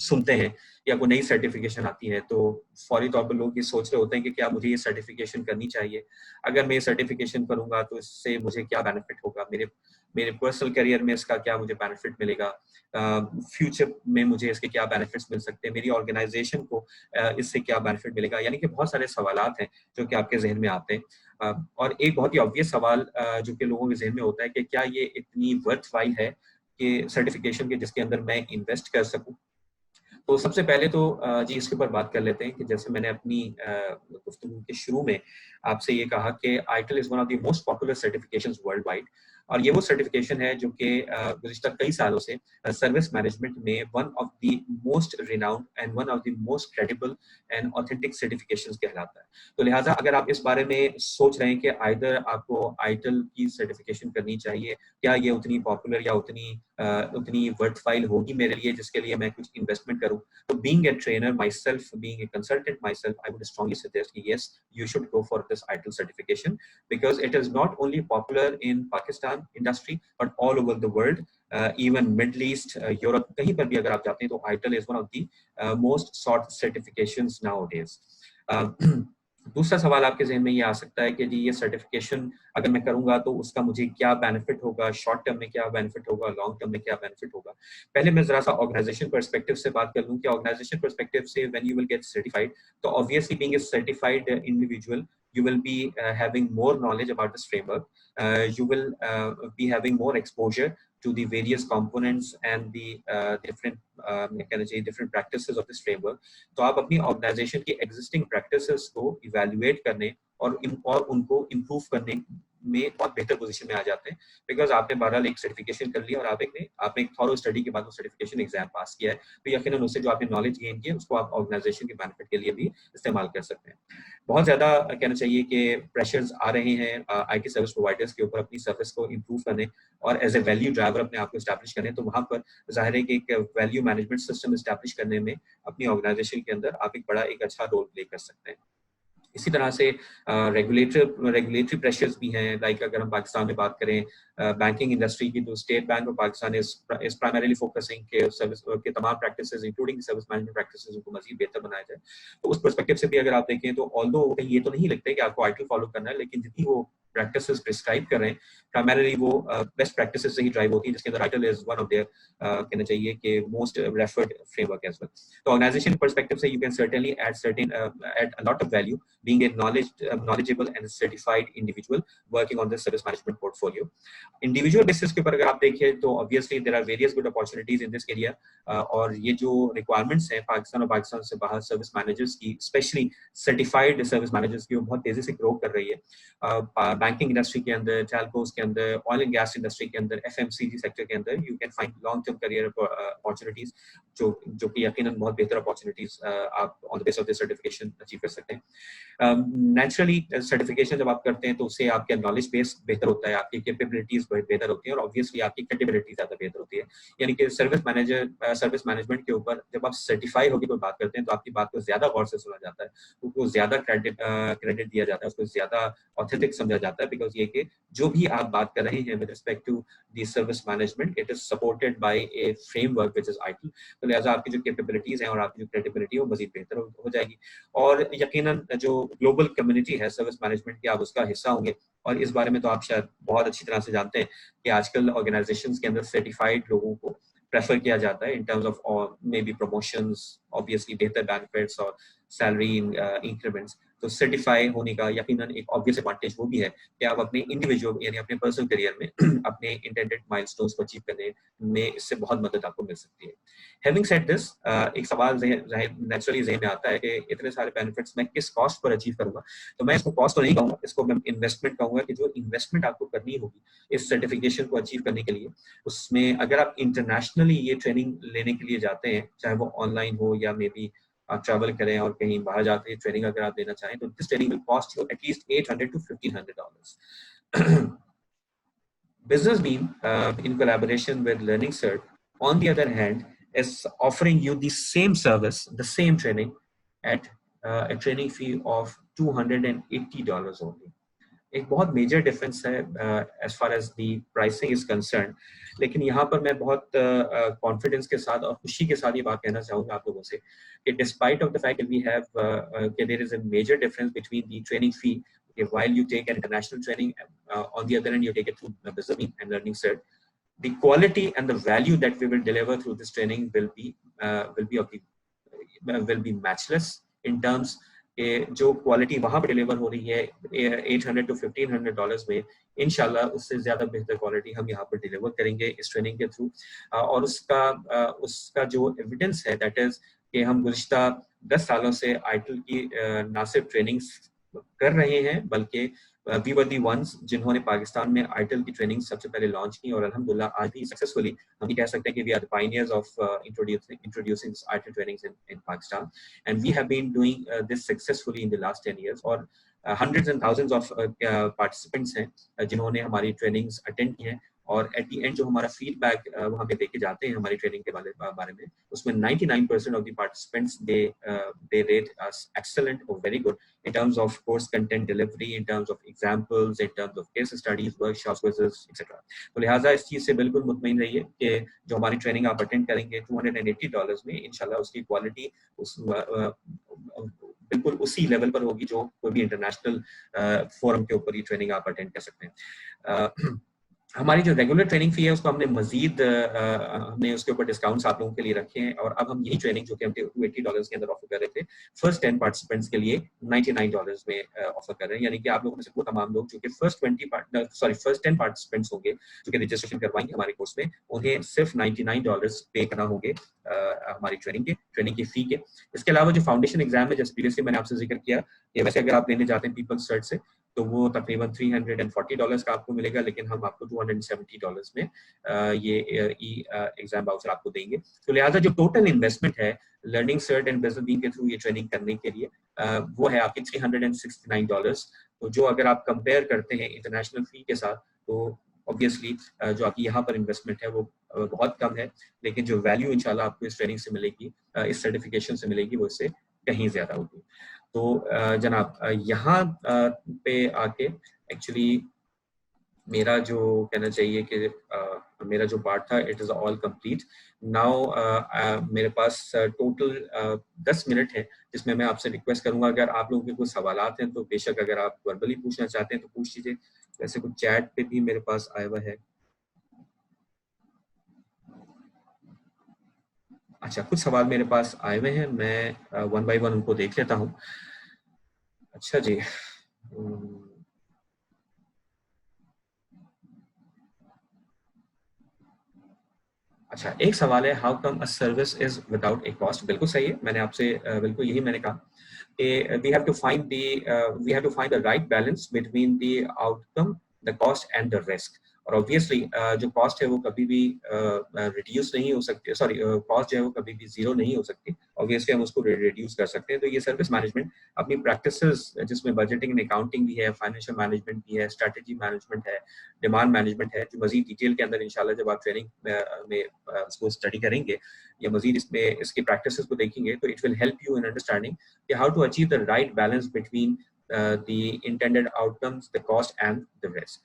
Speaker 1: सुनते हैं या कोई नई सर्टिफिकेशन आती है, तो फौरी तौर पर लोग ये सोच रहे होते हैं कि क्या मुझे ये सर्टिफिकेशन करनी चाहिए, अगर मैं ये सर्टिफिकेशन करूंगा तो इससे मुझे क्या बेनिफिट होगा, मेरे मेरे पर्सनल करियर में इसका क्या मुझे बेनिफिट मिलेगा, फ्यूचर में मुझे इसके क्या बेनिफिट्स मिल सकते हैं, मेरी ऑर्गेनाइजेशन को इससे क्या बेनिफिट मिलेगा। यानी कि बहुत सारे सवालात हैं जो कि आपके जहन में आते हैं। और एक बहुत ही ऑब्वियस सवाल जो कि लोगों के ज़हन में होता है कि क्या ये इतनी वर्थवाइल है कि सर्टिफिकेशन के जिसके अंदर मैं इन्वेस्ट कर सकूं। तो सबसे पहले तो जी इसके ऊपर बात कर लेते हैं कि जैसे मैंने अपनी गुफ्तगू के शुरू में आपसे ये कहा कि ITIL is one of the most popular certifications world wide, और ये वो सर्टिफिकेशन है जो कि गुज़िश्ता कई सालों से सर्विस मैनेजमेंट में one of the most renowned and one of the most credible and authentic certifications कहलाता है। तो लिहाजा अगर आप इस बारे में सोच रहे हैं कि आइदर आपको आईटिल की सर्टिफिकेशन करनी चाहिए, क्या ये उतनी पॉपुलर या उतनी वर्थवाइल होगी मेरे लिए जिसके लिए मैं कुछ इन्वेस्टमेंट करूं, तो being a trainer myself, being a consultant myself, I would strongly suggest yes, you should go for this ITIL certification, because it is not only popular in Pakistan industry but all over the world, even Middle East, Europe, कहीं पर भी अगर आप जाते हैं तो ITIL is one of the most sought certifications nowadays. दूसरा सवाल आपके जहन में ये आ सकता है कि जी ये सर्टिफिकेशन अगर मैं करूंगा तो उसका मुझे क्या बेनिफिट होगा, शॉर्ट टर्म में क्या बेनिफिट होगा, लॉन्ग टर्म में क्या बेनिफिट होगा। पहले मैं जरा सा ऑर्गेनाइजेशन पर्सपेक्टिव से बात कर लूं कि ऑर्गेनाइजेशन पर्सपेक्टिव से when you will get certified, तो obviously being a certified individual you will be having more knowledge about this framework. You will be having more exposure to the various components and the different practices of this framework. तो आप अपनी ऑर्गेनाइजेशन की एग्जिस्टिंग प्रैक्टिसेस को इवैल्यूएट करने और उनको इम्प्रूव करने में बहुत बेहतर पोजीशन में आ जाते हैं, बिकॉज आपने 12 एक सर्टिफिकेशन कर लिया और आपने एक थॉरो स्टडी के बाद वो सर्टिफिकेशन एग्जाम पास किया है, तो यकीनन उससे जो आपने नॉलेज गेन की है उसको आप ऑर्गेनाइजेशन के बेनिफिट के लिए भी इस्तेमाल कर सकते हैं। बहुत ज़्यादा कहना चाहिए कि प्रेशर्स आ रहे हैं आईटी सर्विस प्रोवाइडर्स के ऊपर अपनी सर्विस को इम्प्रूव करने और एज ए वैल्यू ड्राइवर अपने आप को इस्टेब्लिश करने, तो वहाँ पर जाहिर है कि एक वैल्यू मैनेजमेंट सिस्टम इस्टेब्लिश करने में अपनी ऑर्गेनाइजेशन के अंदर आप एक अच्छा रोल प्ले कर सकते हैं। इसी तरह से रेगुलेटरी प्रेशर्स भी हैं, लाइक अगर हम पाकिस्तान में बात करें बैंकिंग इंडस्ट्री की, तो state bank of Pakistan is primarily focusing के सर्विस के तमाम practices including service management practices को मजीद बेहतर बनाया जाए। तो उस पर्सपेक्टिव से भी अगर आप देखें तो ऑल्दो ये तो नहीं लगता है कि आपको आईटी फॉलो करना है, लेकिन जितनी वो प्रैक्टिसेस प्रिस्क्राइब कर रहे हैं प्राइमरीली वो बेस्ट प्रैक्टिसेस से ही ड्राइव होती है, जिसके अंदर ITIL is one of their कहना चाहिए कि most referred framework as well. तो ऑर्गेनाइजेशन पर्सपेक्टिव से you can certainly add a lot of value being a knowledgeable and certified individual working on the service management portfolio. Individual basis के ऊपर अगर आप देखें तो obviously there are various good opportunities in this area, और ये जो requirements हैं पाकिस्तान और पाकिस्तान से बाहर सर्विस मैनेजर्स की, स्पेशली सर्टिफाइड सर्विस मैनेजर्स की, वो बहुत तेजी से ग्रो कर रही है। बैंकिंग इंडस्ट्री के अंदर, टेलकोस के अंदर, ऑयल एंड गैस इंडस्ट्री के अंदर, एफएमसीजी सेक्टर के अंदर you can find long term career opportunities जो कि यकीनन बहुत बेहतर अपॉर्चुनिटीज आप on the base of this certification achieve कर सकते हैं। नेचुरली सर्टिफिकेशन जब आप करते हैं तो उससे आपका नॉलेज बेस बेहतर होता है, आपकी कैपेबिलिटीज बेहतर होती है और ऑब्वियसली आपकी क्रेडिबिलिटी ज्यादा बेहतर होती है। यानी कि सर्विस मैनेजमेंट के ऊपर जब आप सर्टिफाई होकर कोई बात करते हैं तो आपकी बात को ज्यादा गौर से सुना जाता है, उसको ज्यादा क्रेडिट दिया जाता है, उसको ज्यादा ऑथेंटिक समझा जाता है, बिकॉज ये कि जो भी आप बात कर रहे हैं with respect to the service management it is supported by a framework which is ITIL. तो लिहाजा आपकी जो कैपेबिलिटीज हैं और आपकी जो क्रेडिबिलिटी है वो मजीद बेहतर हो जाएगी, और यकीनन जो ग्लोबल कम्युनिटी है सर्विस मैनेजमेंट की आप उसका हिस्सा होंगे। और इस बारे में तो आप शायद बहुत अच्छी तरह से जानते हैं कि आजकल ऑर्गेनाइजेशंस के अंदर सर्टिफाइड लोगों को प्रेफर किया जाता है in terms of may be promotions, obviously बेहतर बेनिफिट्स और सैलरी इंक्रीमेंट्स। तो सर्टिफाई होने का यकीनन एक ऑब्वियस एडवांटेज वो भी है कि आप अपने इंडिविजुअल यानी अपने पर्सनल करियर में अपने इंटेंडेड माइलस्टोन्स को अचीव करने में इससे बहुत मदद आपको मिल सकती है। हैविंग सेड दिस, एक सवाल नेचुरली ज़हन में आता है कि इतने सारे बेनिफिट्स मैं किस कॉस्ट पर अचीव करूंगा। तो मैं इसको कॉस्ट तो नहीं कहूँगा, इसको मैं इन्वेस्टमेंट कहूँगा कि जो इन्वेस्टमेंट आपको करनी होगी इस सर्टिफिकेशन को अचीव करने के लिए, उसमें अगर आप इंटरनेशनली ये ट्रेनिंग लेने के लिए जाते हैं, चाहे वो ऑनलाइन हो या मे बी आप ट्रैवल करें और कहीं बाहर जाके ट्रेनिंग अगर आप देना चाहें, तो this training will cost you at least $800 to $1,500. Business Beam, in collaboration with Learning Cert, on the other hand, is offering you the same service, the same training at a training fee of $280 only. एक बहुत मेजर डिफरेंस है as far as the pricing is concern. लेकिन यहाँ पर मैं बहुत कॉन्फिडेंस के साथ और खुशी के साथ ये बात कहना चाहूँगा आप लोगों से कि despite of the fact we have there is a major difference between the training fee while you take an international training, on the other hand you take it through business and learning cert, the quality and the value that we will deliver through this training will be matchless in terms के जो क्वालिटी वहाँ पर डिलीवर हो रही है $800 to $1,500 में, इंशाल्लाह उससे ज़्यादा बेहतर क्वालिटी हम यहाँ पर डिलीवर करेंगे इस ट्रेनिंग के थ्रू। और उसका जो एविडेंस है दैट इज कि हम गुज़िश्ता 10 सालों से आईटिल की ना सिर्फ ट्रेनिंग्स कर रहे हैं बल्कि वी वर दी वंस जिन्होंने पाकिस्तान में आईटिल की ट्रेनिंग सबसे पहले लॉन्च की और अल्हम्दुलिल्लाह आज भी सक्सेसफुली हम ये कह सकते हैं कि we are the pioneers of introducing ITIL trainings in Pakistan, and we have been doing this successfully in the last 10 years और hundreds and thousands of participants हैं जिन्होंने हमारी trainings attend की हैं और at the end जो हमारा feedback वो हमें देके जाते हैं हमारी training के बारे में, उसमें 99% of the participants they rate us excellent or very good in terms of course content delivery, in terms of examples, in terms of case studies, workshops, quizzes, etc. तो लिहाजा इस चीज़ से बिल्कुल मुतमईन रहिए कि जो हमारी ट्रेनिंग आप अटेंड करेंगे $280 में इंशाल्लाह उसकी क्वालिटी उस बिल्कुल उसी लेवल पर होगी जो कोई भी इंटरनेशनल फोरम के ऊपर ये ट्रेनिंग आप अटेंड कर सकते हैं। हमारी जो रेगुलर ट्रेनिंग फी है उसको हमने मजीद हमने उसके ऊपर डिस्काउंट्स आप लोगों के लिए रखे हैं और अब हम यही ट्रेनिंग जो कि हम $280 के अंदर ऑफर कर रहे थे फर्स्ट 10 पार्टिसिपेंट्स के लिए $99 में ऑफर कर रहे हैं, यानी कि आप लोगों में से वो तमाम लोग जो कि फर्स्ट 10 पार्टिसिपेंट्स होंगे जो कि रजिस्ट्रेशन करवाएंगे हमारे कोर्स में, उन्हें सिर्फ $99 पे करना होंगे हमारी ट्रेनिंग की फी के। इसके अलावा जो फाउंडेशन एग्जाम है जैसे प्रीवियसली मैंने आपसे जिक्र किया, ये वैसे अगर आप लेने जाते हैं पीपल्स सर्च से तो वो तकरीबन $340 का आपको मिलेगा, लेकिन हम आपको $270 में ये एग्जाम वाउचर आपको देंगे। तो लिहाजा जो टोटल इन्वेस्टमेंट है learning cert and business bean के थ्रू ये ट्रेनिंग करने के लिए वो है आपके $369। तो जो अगर आप कंपेयर करते हैं इंटरनेशनल फी के साथ तो ऑब्वियसली जो आपकी यहाँ पर इन्वेस्टमेंट है वो बहुत कम है, लेकिन जो वैल्यू इंशाल्लाह आपको इस ट्रेनिंग से मिलेगी, इस सर्टिफिकेशन से मिलेगी, वो इससे कहीं ज्यादा होगी। तो जनाब यहाँ पे आके एक्चुअली मेरा जो कहना चाहिए कि मेरा जो पार्ट था it is all complete now. मेरे पास टोटल 10 मिनट है जिसमें मैं आपसे रिक्वेस्ट करूंगा अगर आप लोगों के कुछ सवालात हैं तो बेशक अगर आप वर्बली पूछना चाहते हैं तो पूछ लीजिए, वैसे कुछ चैट पे भी मेरे पास आया हुआ है। अच्छा, कुछ सवाल मेरे पास आए हुए हैं, मैं वन बाय वन उनको देख लेता हूँ। अच्छा जी, अच्छा एक सवाल है, how come a service is without A cost. बिल्कुल सही है, मैंने आपसे बिल्कुल यही मैंने कहा कि we have to find the right balance between the outcome, the cost and the risk. और ऑब्वियसली जो कॉस्ट है वो कभी भी रिड्यूस नहीं हो सकती, सॉरी कॉस्ट जो है वो कभी भी जीरो नहीं हो सकती, ऑब्वियसली हम उसको रिड्यूस कर सकते हैं। तो ये सर्विस मैनेजमेंट अपनी प्रैक्टिसेस जिसमें बजटिंग एंड अकाउंटिंग भी है, फाइनेंशियल मैनेजमेंट भी है, स्ट्रेटजी मैनेजमेंट है, डिमांड मैनेजमेंट है, जो मजीद डिटेल के अंदर इंशाल्लाह जब आप ट्रेनिंग में इसको स्टडी करेंगे या मजीद इसमें इसकी प्रैक्टिसेस को देखेंगे तो it will help you in understanding कि how to achieve the right balance between the intended outcomes, the cost and the risk.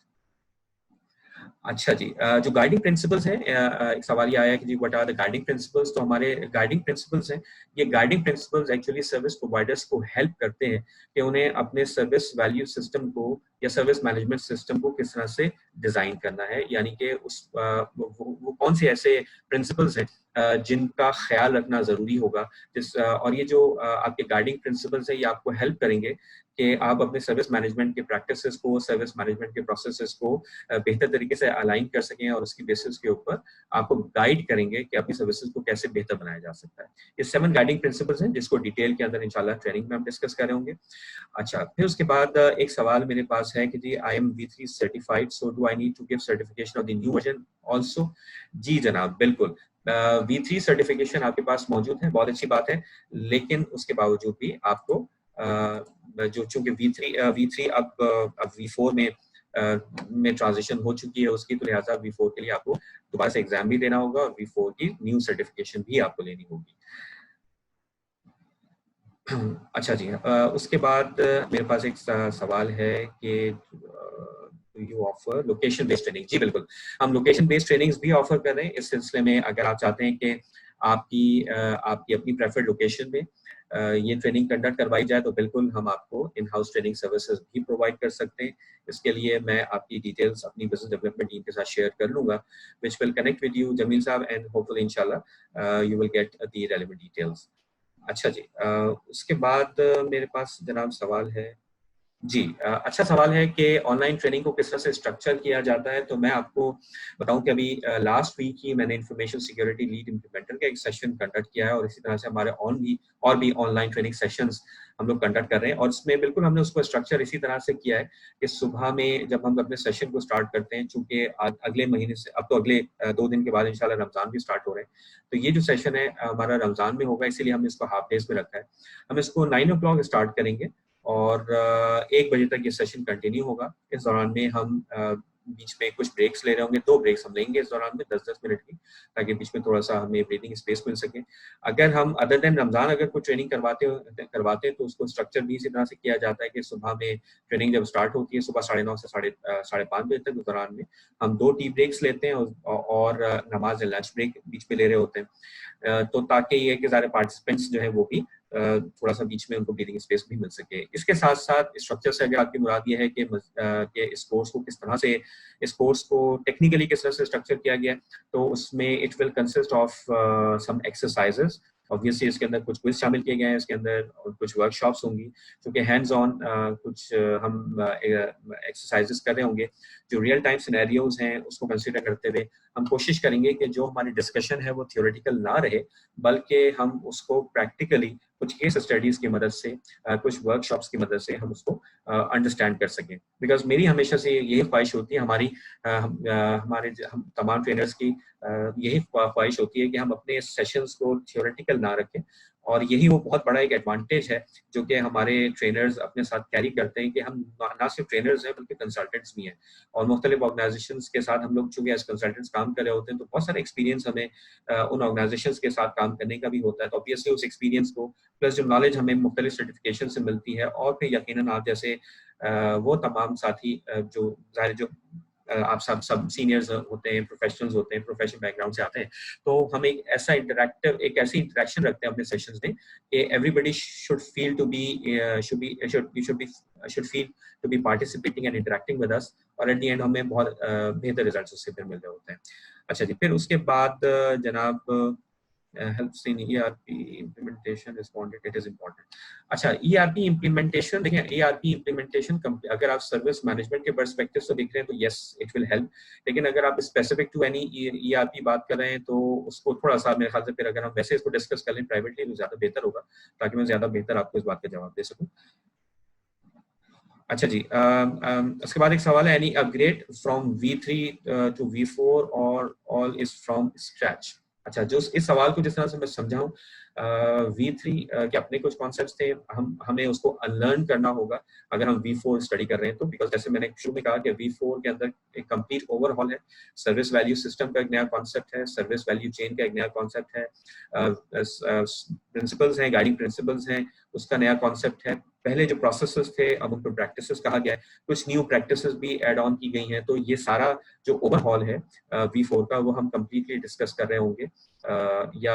Speaker 1: अच्छा जी, जो गाइडिंग प्रिंसिपल्स हैं, एक सवाल ये आया कि जी what are the guiding principles. तो हमारे गाइडिंग प्रिंसिपल्स हैं, ये guiding principles actually service providers को हेल्प करते हैं कि उन्हें अपने सर्विस वैल्यू सिस्टम को या सर्विस मैनेजमेंट सिस्टम को किस तरह से डिजाइन करना है, यानी कि वो कौन से ऐसे प्रिंसिपल्स हैं जिनका ख्याल रखना जरूरी होगा। और ये जो आपके गाइडिंग प्रिंसिपल्स हैं ये आपको हेल्प करेंगे कि आप अपने सर्विस मैनेजमेंट के प्रैक्टिसेस को, सर्विस मैनेजमेंट के प्रोसेसेस को बेहतर तरीके से अलाइन कर सकें और उसकी बेसिस के ऊपर आपको गाइड करेंगे कि अपनी सर्विसेज को कैसे बेहतर बनाया जा सकता है। ये 7 गाइडिंग प्रिंसिपल्स हैं जिसको डिटेल के अंदर इंशाल्लाह ट्रेनिंग में हम डिस्कस कर रहे होंगे। अच्छा, फिर उसके बाद एक सवाल मेरे पास है कि जी I am V3 certified, so do I need to give certification of the new version also. जी जनाब, बिल्कुल V3 सर्टिफिकेशन आपके पास मौजूद है, बहुत अच्छी बात है, लेकिन उसके बावजूद भी आपको जो चूंकि V3 अब V4 में ट्रांजिशन हो चुकी है उसकी, तो लिहाजा V4 के लिए आपको दोबारा से एग्जाम भी देना होगा और V4 की न्यू सर्टिफिकेशन भी आपको लेनी होगी। अच्छा जी, उसके बाद मेरे पास एक सवाल है कि you offer location based training. जी बिल्कुल, हम लोकेशन बेस्ड ट्रेनिंग्स भी ऑफर कर रहे हैं। इस सिलसिले में अगर आप चाहते हैं कि आपकी अपनी प्रेफर्ड लोकेशन में ये ट्रेनिंग कंडक्ट करवाई जाए तो बिल्कुल हम आपको इन हाउस ट्रेनिंग सर्विसेज भी प्रोवाइड कर सकते हैं। इसके लिए मैं आपकी डिटेल्स अपनी बिजनेस डेवलपमेंट टीम के साथ शेयर कर लूंगा, which will connect with you Jamil साहब, एंड होपफुली इंशाल्लाह you will get the relevant details. अच्छा जी, उसके बाद मेरे पास जनाब सवाल है। जी, अच्छा सवाल है कि ऑनलाइन ट्रेनिंग को किस तरह से स्ट्रक्चर किया जाता है। तो मैं आपको बताऊं कि अभी लास्ट वीक ही मैंने इंफॉर्मेशन सिक्योरिटी लीड इम्प्लीमेंटर का एक सेशन कंडक्ट किया है, और इसी तरह से हमारे और भी ऑनलाइन ट्रेनिंग सेशंस हम लोग कंडक्ट कर रहे हैं। और इसमें बिल्कुल हमने उसको स्ट्रक्चर इसी तरह से किया है कि सुबह में जब हम अपने सेशन को स्टार्ट करते हैं, चूंकि अगले महीने से, अब तो अगले 2 दिन के बाद इंशाल्लाह रमजान भी स्टार्ट हो रहे हैं, तो ये जो सेशन है हमारा रमजान में होगा, इसीलिए हमने इसको हाफ डेज में रखा है। हम इसको 9 o'clock स्टार्ट करेंगे और 1 बजे तक ये सेशन कंटिन्यू होगा। इस दौरान में हम बीच में कुछ ब्रेक्स ले रहे होंगे, 2 ब्रेक्स हम लेंगे इस दौरान में 10-10 मिनट की, ताकि बीच में थोड़ा सा हमें ब्रीथिंग स्पेस मिल सके। अगर हम अदर देन रमजान अगर कोई ट्रेनिंग करवाते हैं तो उसको स्ट्रक्चर भी इसी तरह से किया जाता है कि सुबह में ट्रेनिंग जब स्टार्ट होती है सुबह 9:30 से 5:30 बजे तक, उस दौरान में हम 2 टी ब्रेक्स लेते हैं और नमाज लंच ब्रेक बीच में ले रहे होते हैं। तो ताकि ये कि सारे पार्टिसिपेंट्स जो है वो भी थोड़ा सा बीच में उनको ब्रीदिंग स्पेस भी मिल सके। इसके साथ साथ स्ट्रक्चर से अगर आपकी मुराद ये है कि इस कोर्स को किस तरह से, इस कोर्स को टेक्निकली किस तरह से स्ट्रक्चर किया गया है, तो उसमें it will consist of some exercises. Obviously इसके अंदर कुछ क्विज शामिल किए गए हैं, इसके अंदर कुछ वर्कशॉप्स होंगी, क्योंकि हैंड्स ऑन कुछ हम एक्सरसाइजेस कर रहे होंगे जो रियल टाइम सिनेरियोज हैं उसको कंसीडर करते हुए हम कोशिश करेंगे कि जो हमारी डिस्कशन है वो थियोरेटिकल ना रहे, बल्कि हम उसको प्रैक्टिकली कुछ केस स्टडीज की मदद से, कुछ वर्कशॉप्स की मदद से हम उसको अंडरस्टैंड कर सकें। बिकॉज मेरी हमेशा से यही ख्वाहिश होती है, हम तमाम ट्रेनर्स की यही ख्वाहिश होती है कि हम अपने सेशंस को थियोरेटिकल ना रखें, और यही वो बहुत बड़ा एक एडवांटेज है जो कि हमारे ट्रेनर्स अपने साथ कैरी करते हैं कि हम ना सिर्फ ट्रेनर्स हैं बल्कि कंसल्टेंट्स भी हैं, और मुख्तलिफ ऑर्गेनाइजेशंस के साथ हम लोग चूंकि एज कंसल्टेंट्स काम कर रहे होते हैं तो बहुत सारा एक्सपीरियंस हमें उन ऑर्गेनाइजेशंस के साथ काम करने का भी होता है। तो ऑब्वियसली उस एक्सपीरियंस को प्लस जो नॉलेज हमें मुख्तलिफ सर्टिफिकेशन से मिलती है, और फिर यकीनन आप जैसे वो तमाम साथी जो ज़ाहिर जो आप सब सीनियर्स होते हैं, प्रोफेशनल्स होते हैं, प्रोफेशनल बैकग्राउंड से आते हैं, तो हम एक ऐसी इंटरेक्शन रखते हैं अपने सेशंस में कि everybody should feel to be participating and interacting with us, और एट द एंड हमें बहुत बेहतर रिजल्ट्स उससे फिर मिल रहे होते हैं। अच्छा जी, फिर उसके बाद जनाब helps in ERP implementation responded it is important। अच्छा, ERP implementation देखिए, ERP implementation अगर आप सर्विस मैनेजमेंट के पर्सपेक्टिव से देख रहे हैं तो yes it will help, लेकिन अगर आप स्पेसिफिक टू एनी ERP बात कर रहे हैं तो उसको थोड़ा सा मेरे ख्याल से फिर अगर हम वैसे इसको डिस्कस कर लें प्राइवेटली तो ज्यादा बेहतर होगा, ताकि मैं ज्यादा बेहतर आपको इस बात का जवाब दे सकूं। अच्छा जी, उसके बाद एक सवाल है, any upgrade from V3 to V4 और ऑल इज फ्रॉम स्क्रैच। अच्छा, जो इस सवाल को जिस तरह से मैं समझा हूँ, V3 के अपने कुछ कॉन्सेप्ट्स थे, हमें उसको अनलर्न करना होगा अगर हम V4 स्टडी कर रहे हैं तो, बिकॉज जैसे मैंने शुरू में कहा कि V4 के अंदर एक कंप्लीट ओवरहॉल है, सर्विस वैल्यू सिस्टम का एक नया कॉन्सेप्ट है, सर्विस वैल्यू चेन का एक नया कॉन्सेप्ट है, प्रिंसिपल्स हैं, गाइडिंग प्रिंसिपल्स हैं, उसका नया कॉन्सेप्ट है। पहले जो प्रोसेसेस थे अब उनको प्रैक्टिसेस कहा गया है, कुछ न्यू प्रैक्टिसेस भी ऐड ऑन की गई हैं, तो ये सारा जो ओवरहॉल है V4 का वो हम कंप्लीटली डिस्कस कर रहे होंगे, या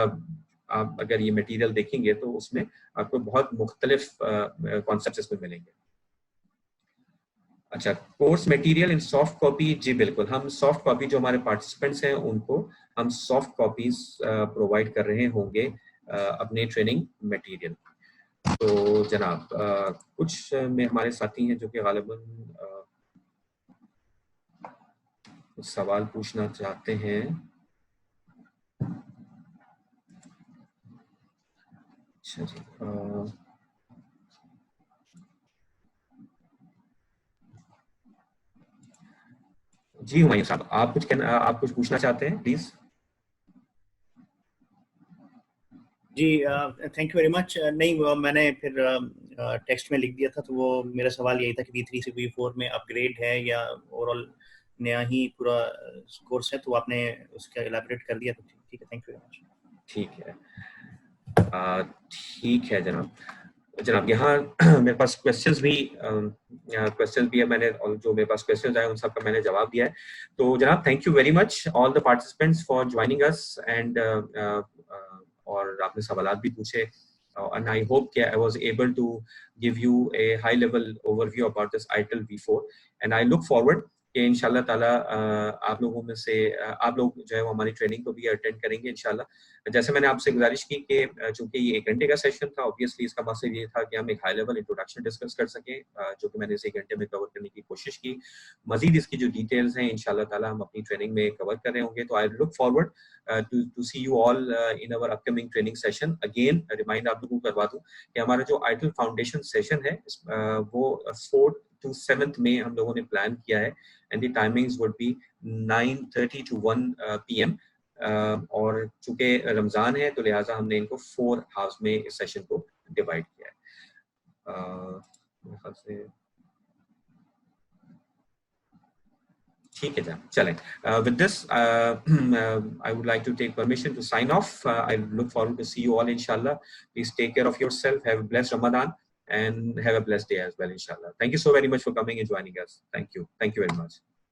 Speaker 1: आप अगर ये मटेरियल देखेंगे तो उसमें आपको बहुत मुख्तलिफ कॉन्सेप्ट्स इसमें मिलेंगे। अच्छा, course material in soft copy, जी बिल्कुल, हम सॉफ्ट कॉपी जो हमारे पार्टिसिपेंट्स हैं उनको हम सॉफ्ट कॉपीज प्रोवाइड कर रहे होंगे अपने ट्रेनिंग मटेरियल। तो जनाब कुछ में हमारे साथी हैं जो कि गालिबन कुछ सवाल पूछना चाहते हैं। अच्छा जी, जी हुमायूं साहब, आप कुछ पूछना चाहते हैं प्लीज।
Speaker 2: जी, थैंक यू वेरी मच। नहीं, मैंने फिर टेक्स्ट में लिख दिया था, तो वो मेरा सवाल यही था कि V3 से V4 में अपग्रेड है या ओवरऑल नया ही पूरा कोर्स है, तो आपने उसका इलैबोरेट कर दिया, तो ठीक है, थैंक यू वेरी मच।
Speaker 1: ठीक है, ठीक है जनाब। जनाब यहाँ मेरे पास क्वेश्चंस भी है, मैंने और जो मेरे पास क्वेश्चंस आए उन सब का मैंने जवाब दिया है। तो जनाब thank you very much all the participants for joining us and और आपने सवाल भी पूछे and I hope I was able to give you a high level overview about this ITIL V4 and I look forward कि इंशाल्लाह ताला आप लोगों में से आप लोग जो है वो हमारी ट्रेनिंग को भी अटेंड करेंगे इंशाल्लाह। जैसे मैंने आपसे गुजारिश की कि चूंकि ये 1 घंटे का सेशन था, ऑब्वियसली इसका मकसद ये था कि हम एक हाई लेवल इंट्रोडक्शन डिस्कस कर सकें, जो कि मैंने इस 1 घंटे में कवर करने की कोशिश की। मजीद इसकी जो डिटेल्स हैं इंशाल्लाह ताला हम अपनी ट्रेनिंग में कवर कर रहे होंगे। तो I look forward to see you all in our upcoming training session. Again remind आप लोगों को करवा दूं कि हमारा जो ITIL फाउंडेशन सेशन है वो 4th to 7th में हम लोगों ने प्लान किया है and the timings would be 9:30 to 1 PM और चूंकि रमजान है तो लिहाजा हमने इनको 4 हाउस में इस सेशन को डिवाइड किया है। मेरे ख्याल से ठीक है जनाब, चलें। With this I would like to take permission to sign off. I look forward to see you all inshallah. Please take care of yourself, have a blessed Ramadan and have a blessed day as well inshallah. Thank you so very much for coming and joining us. Thank you very much.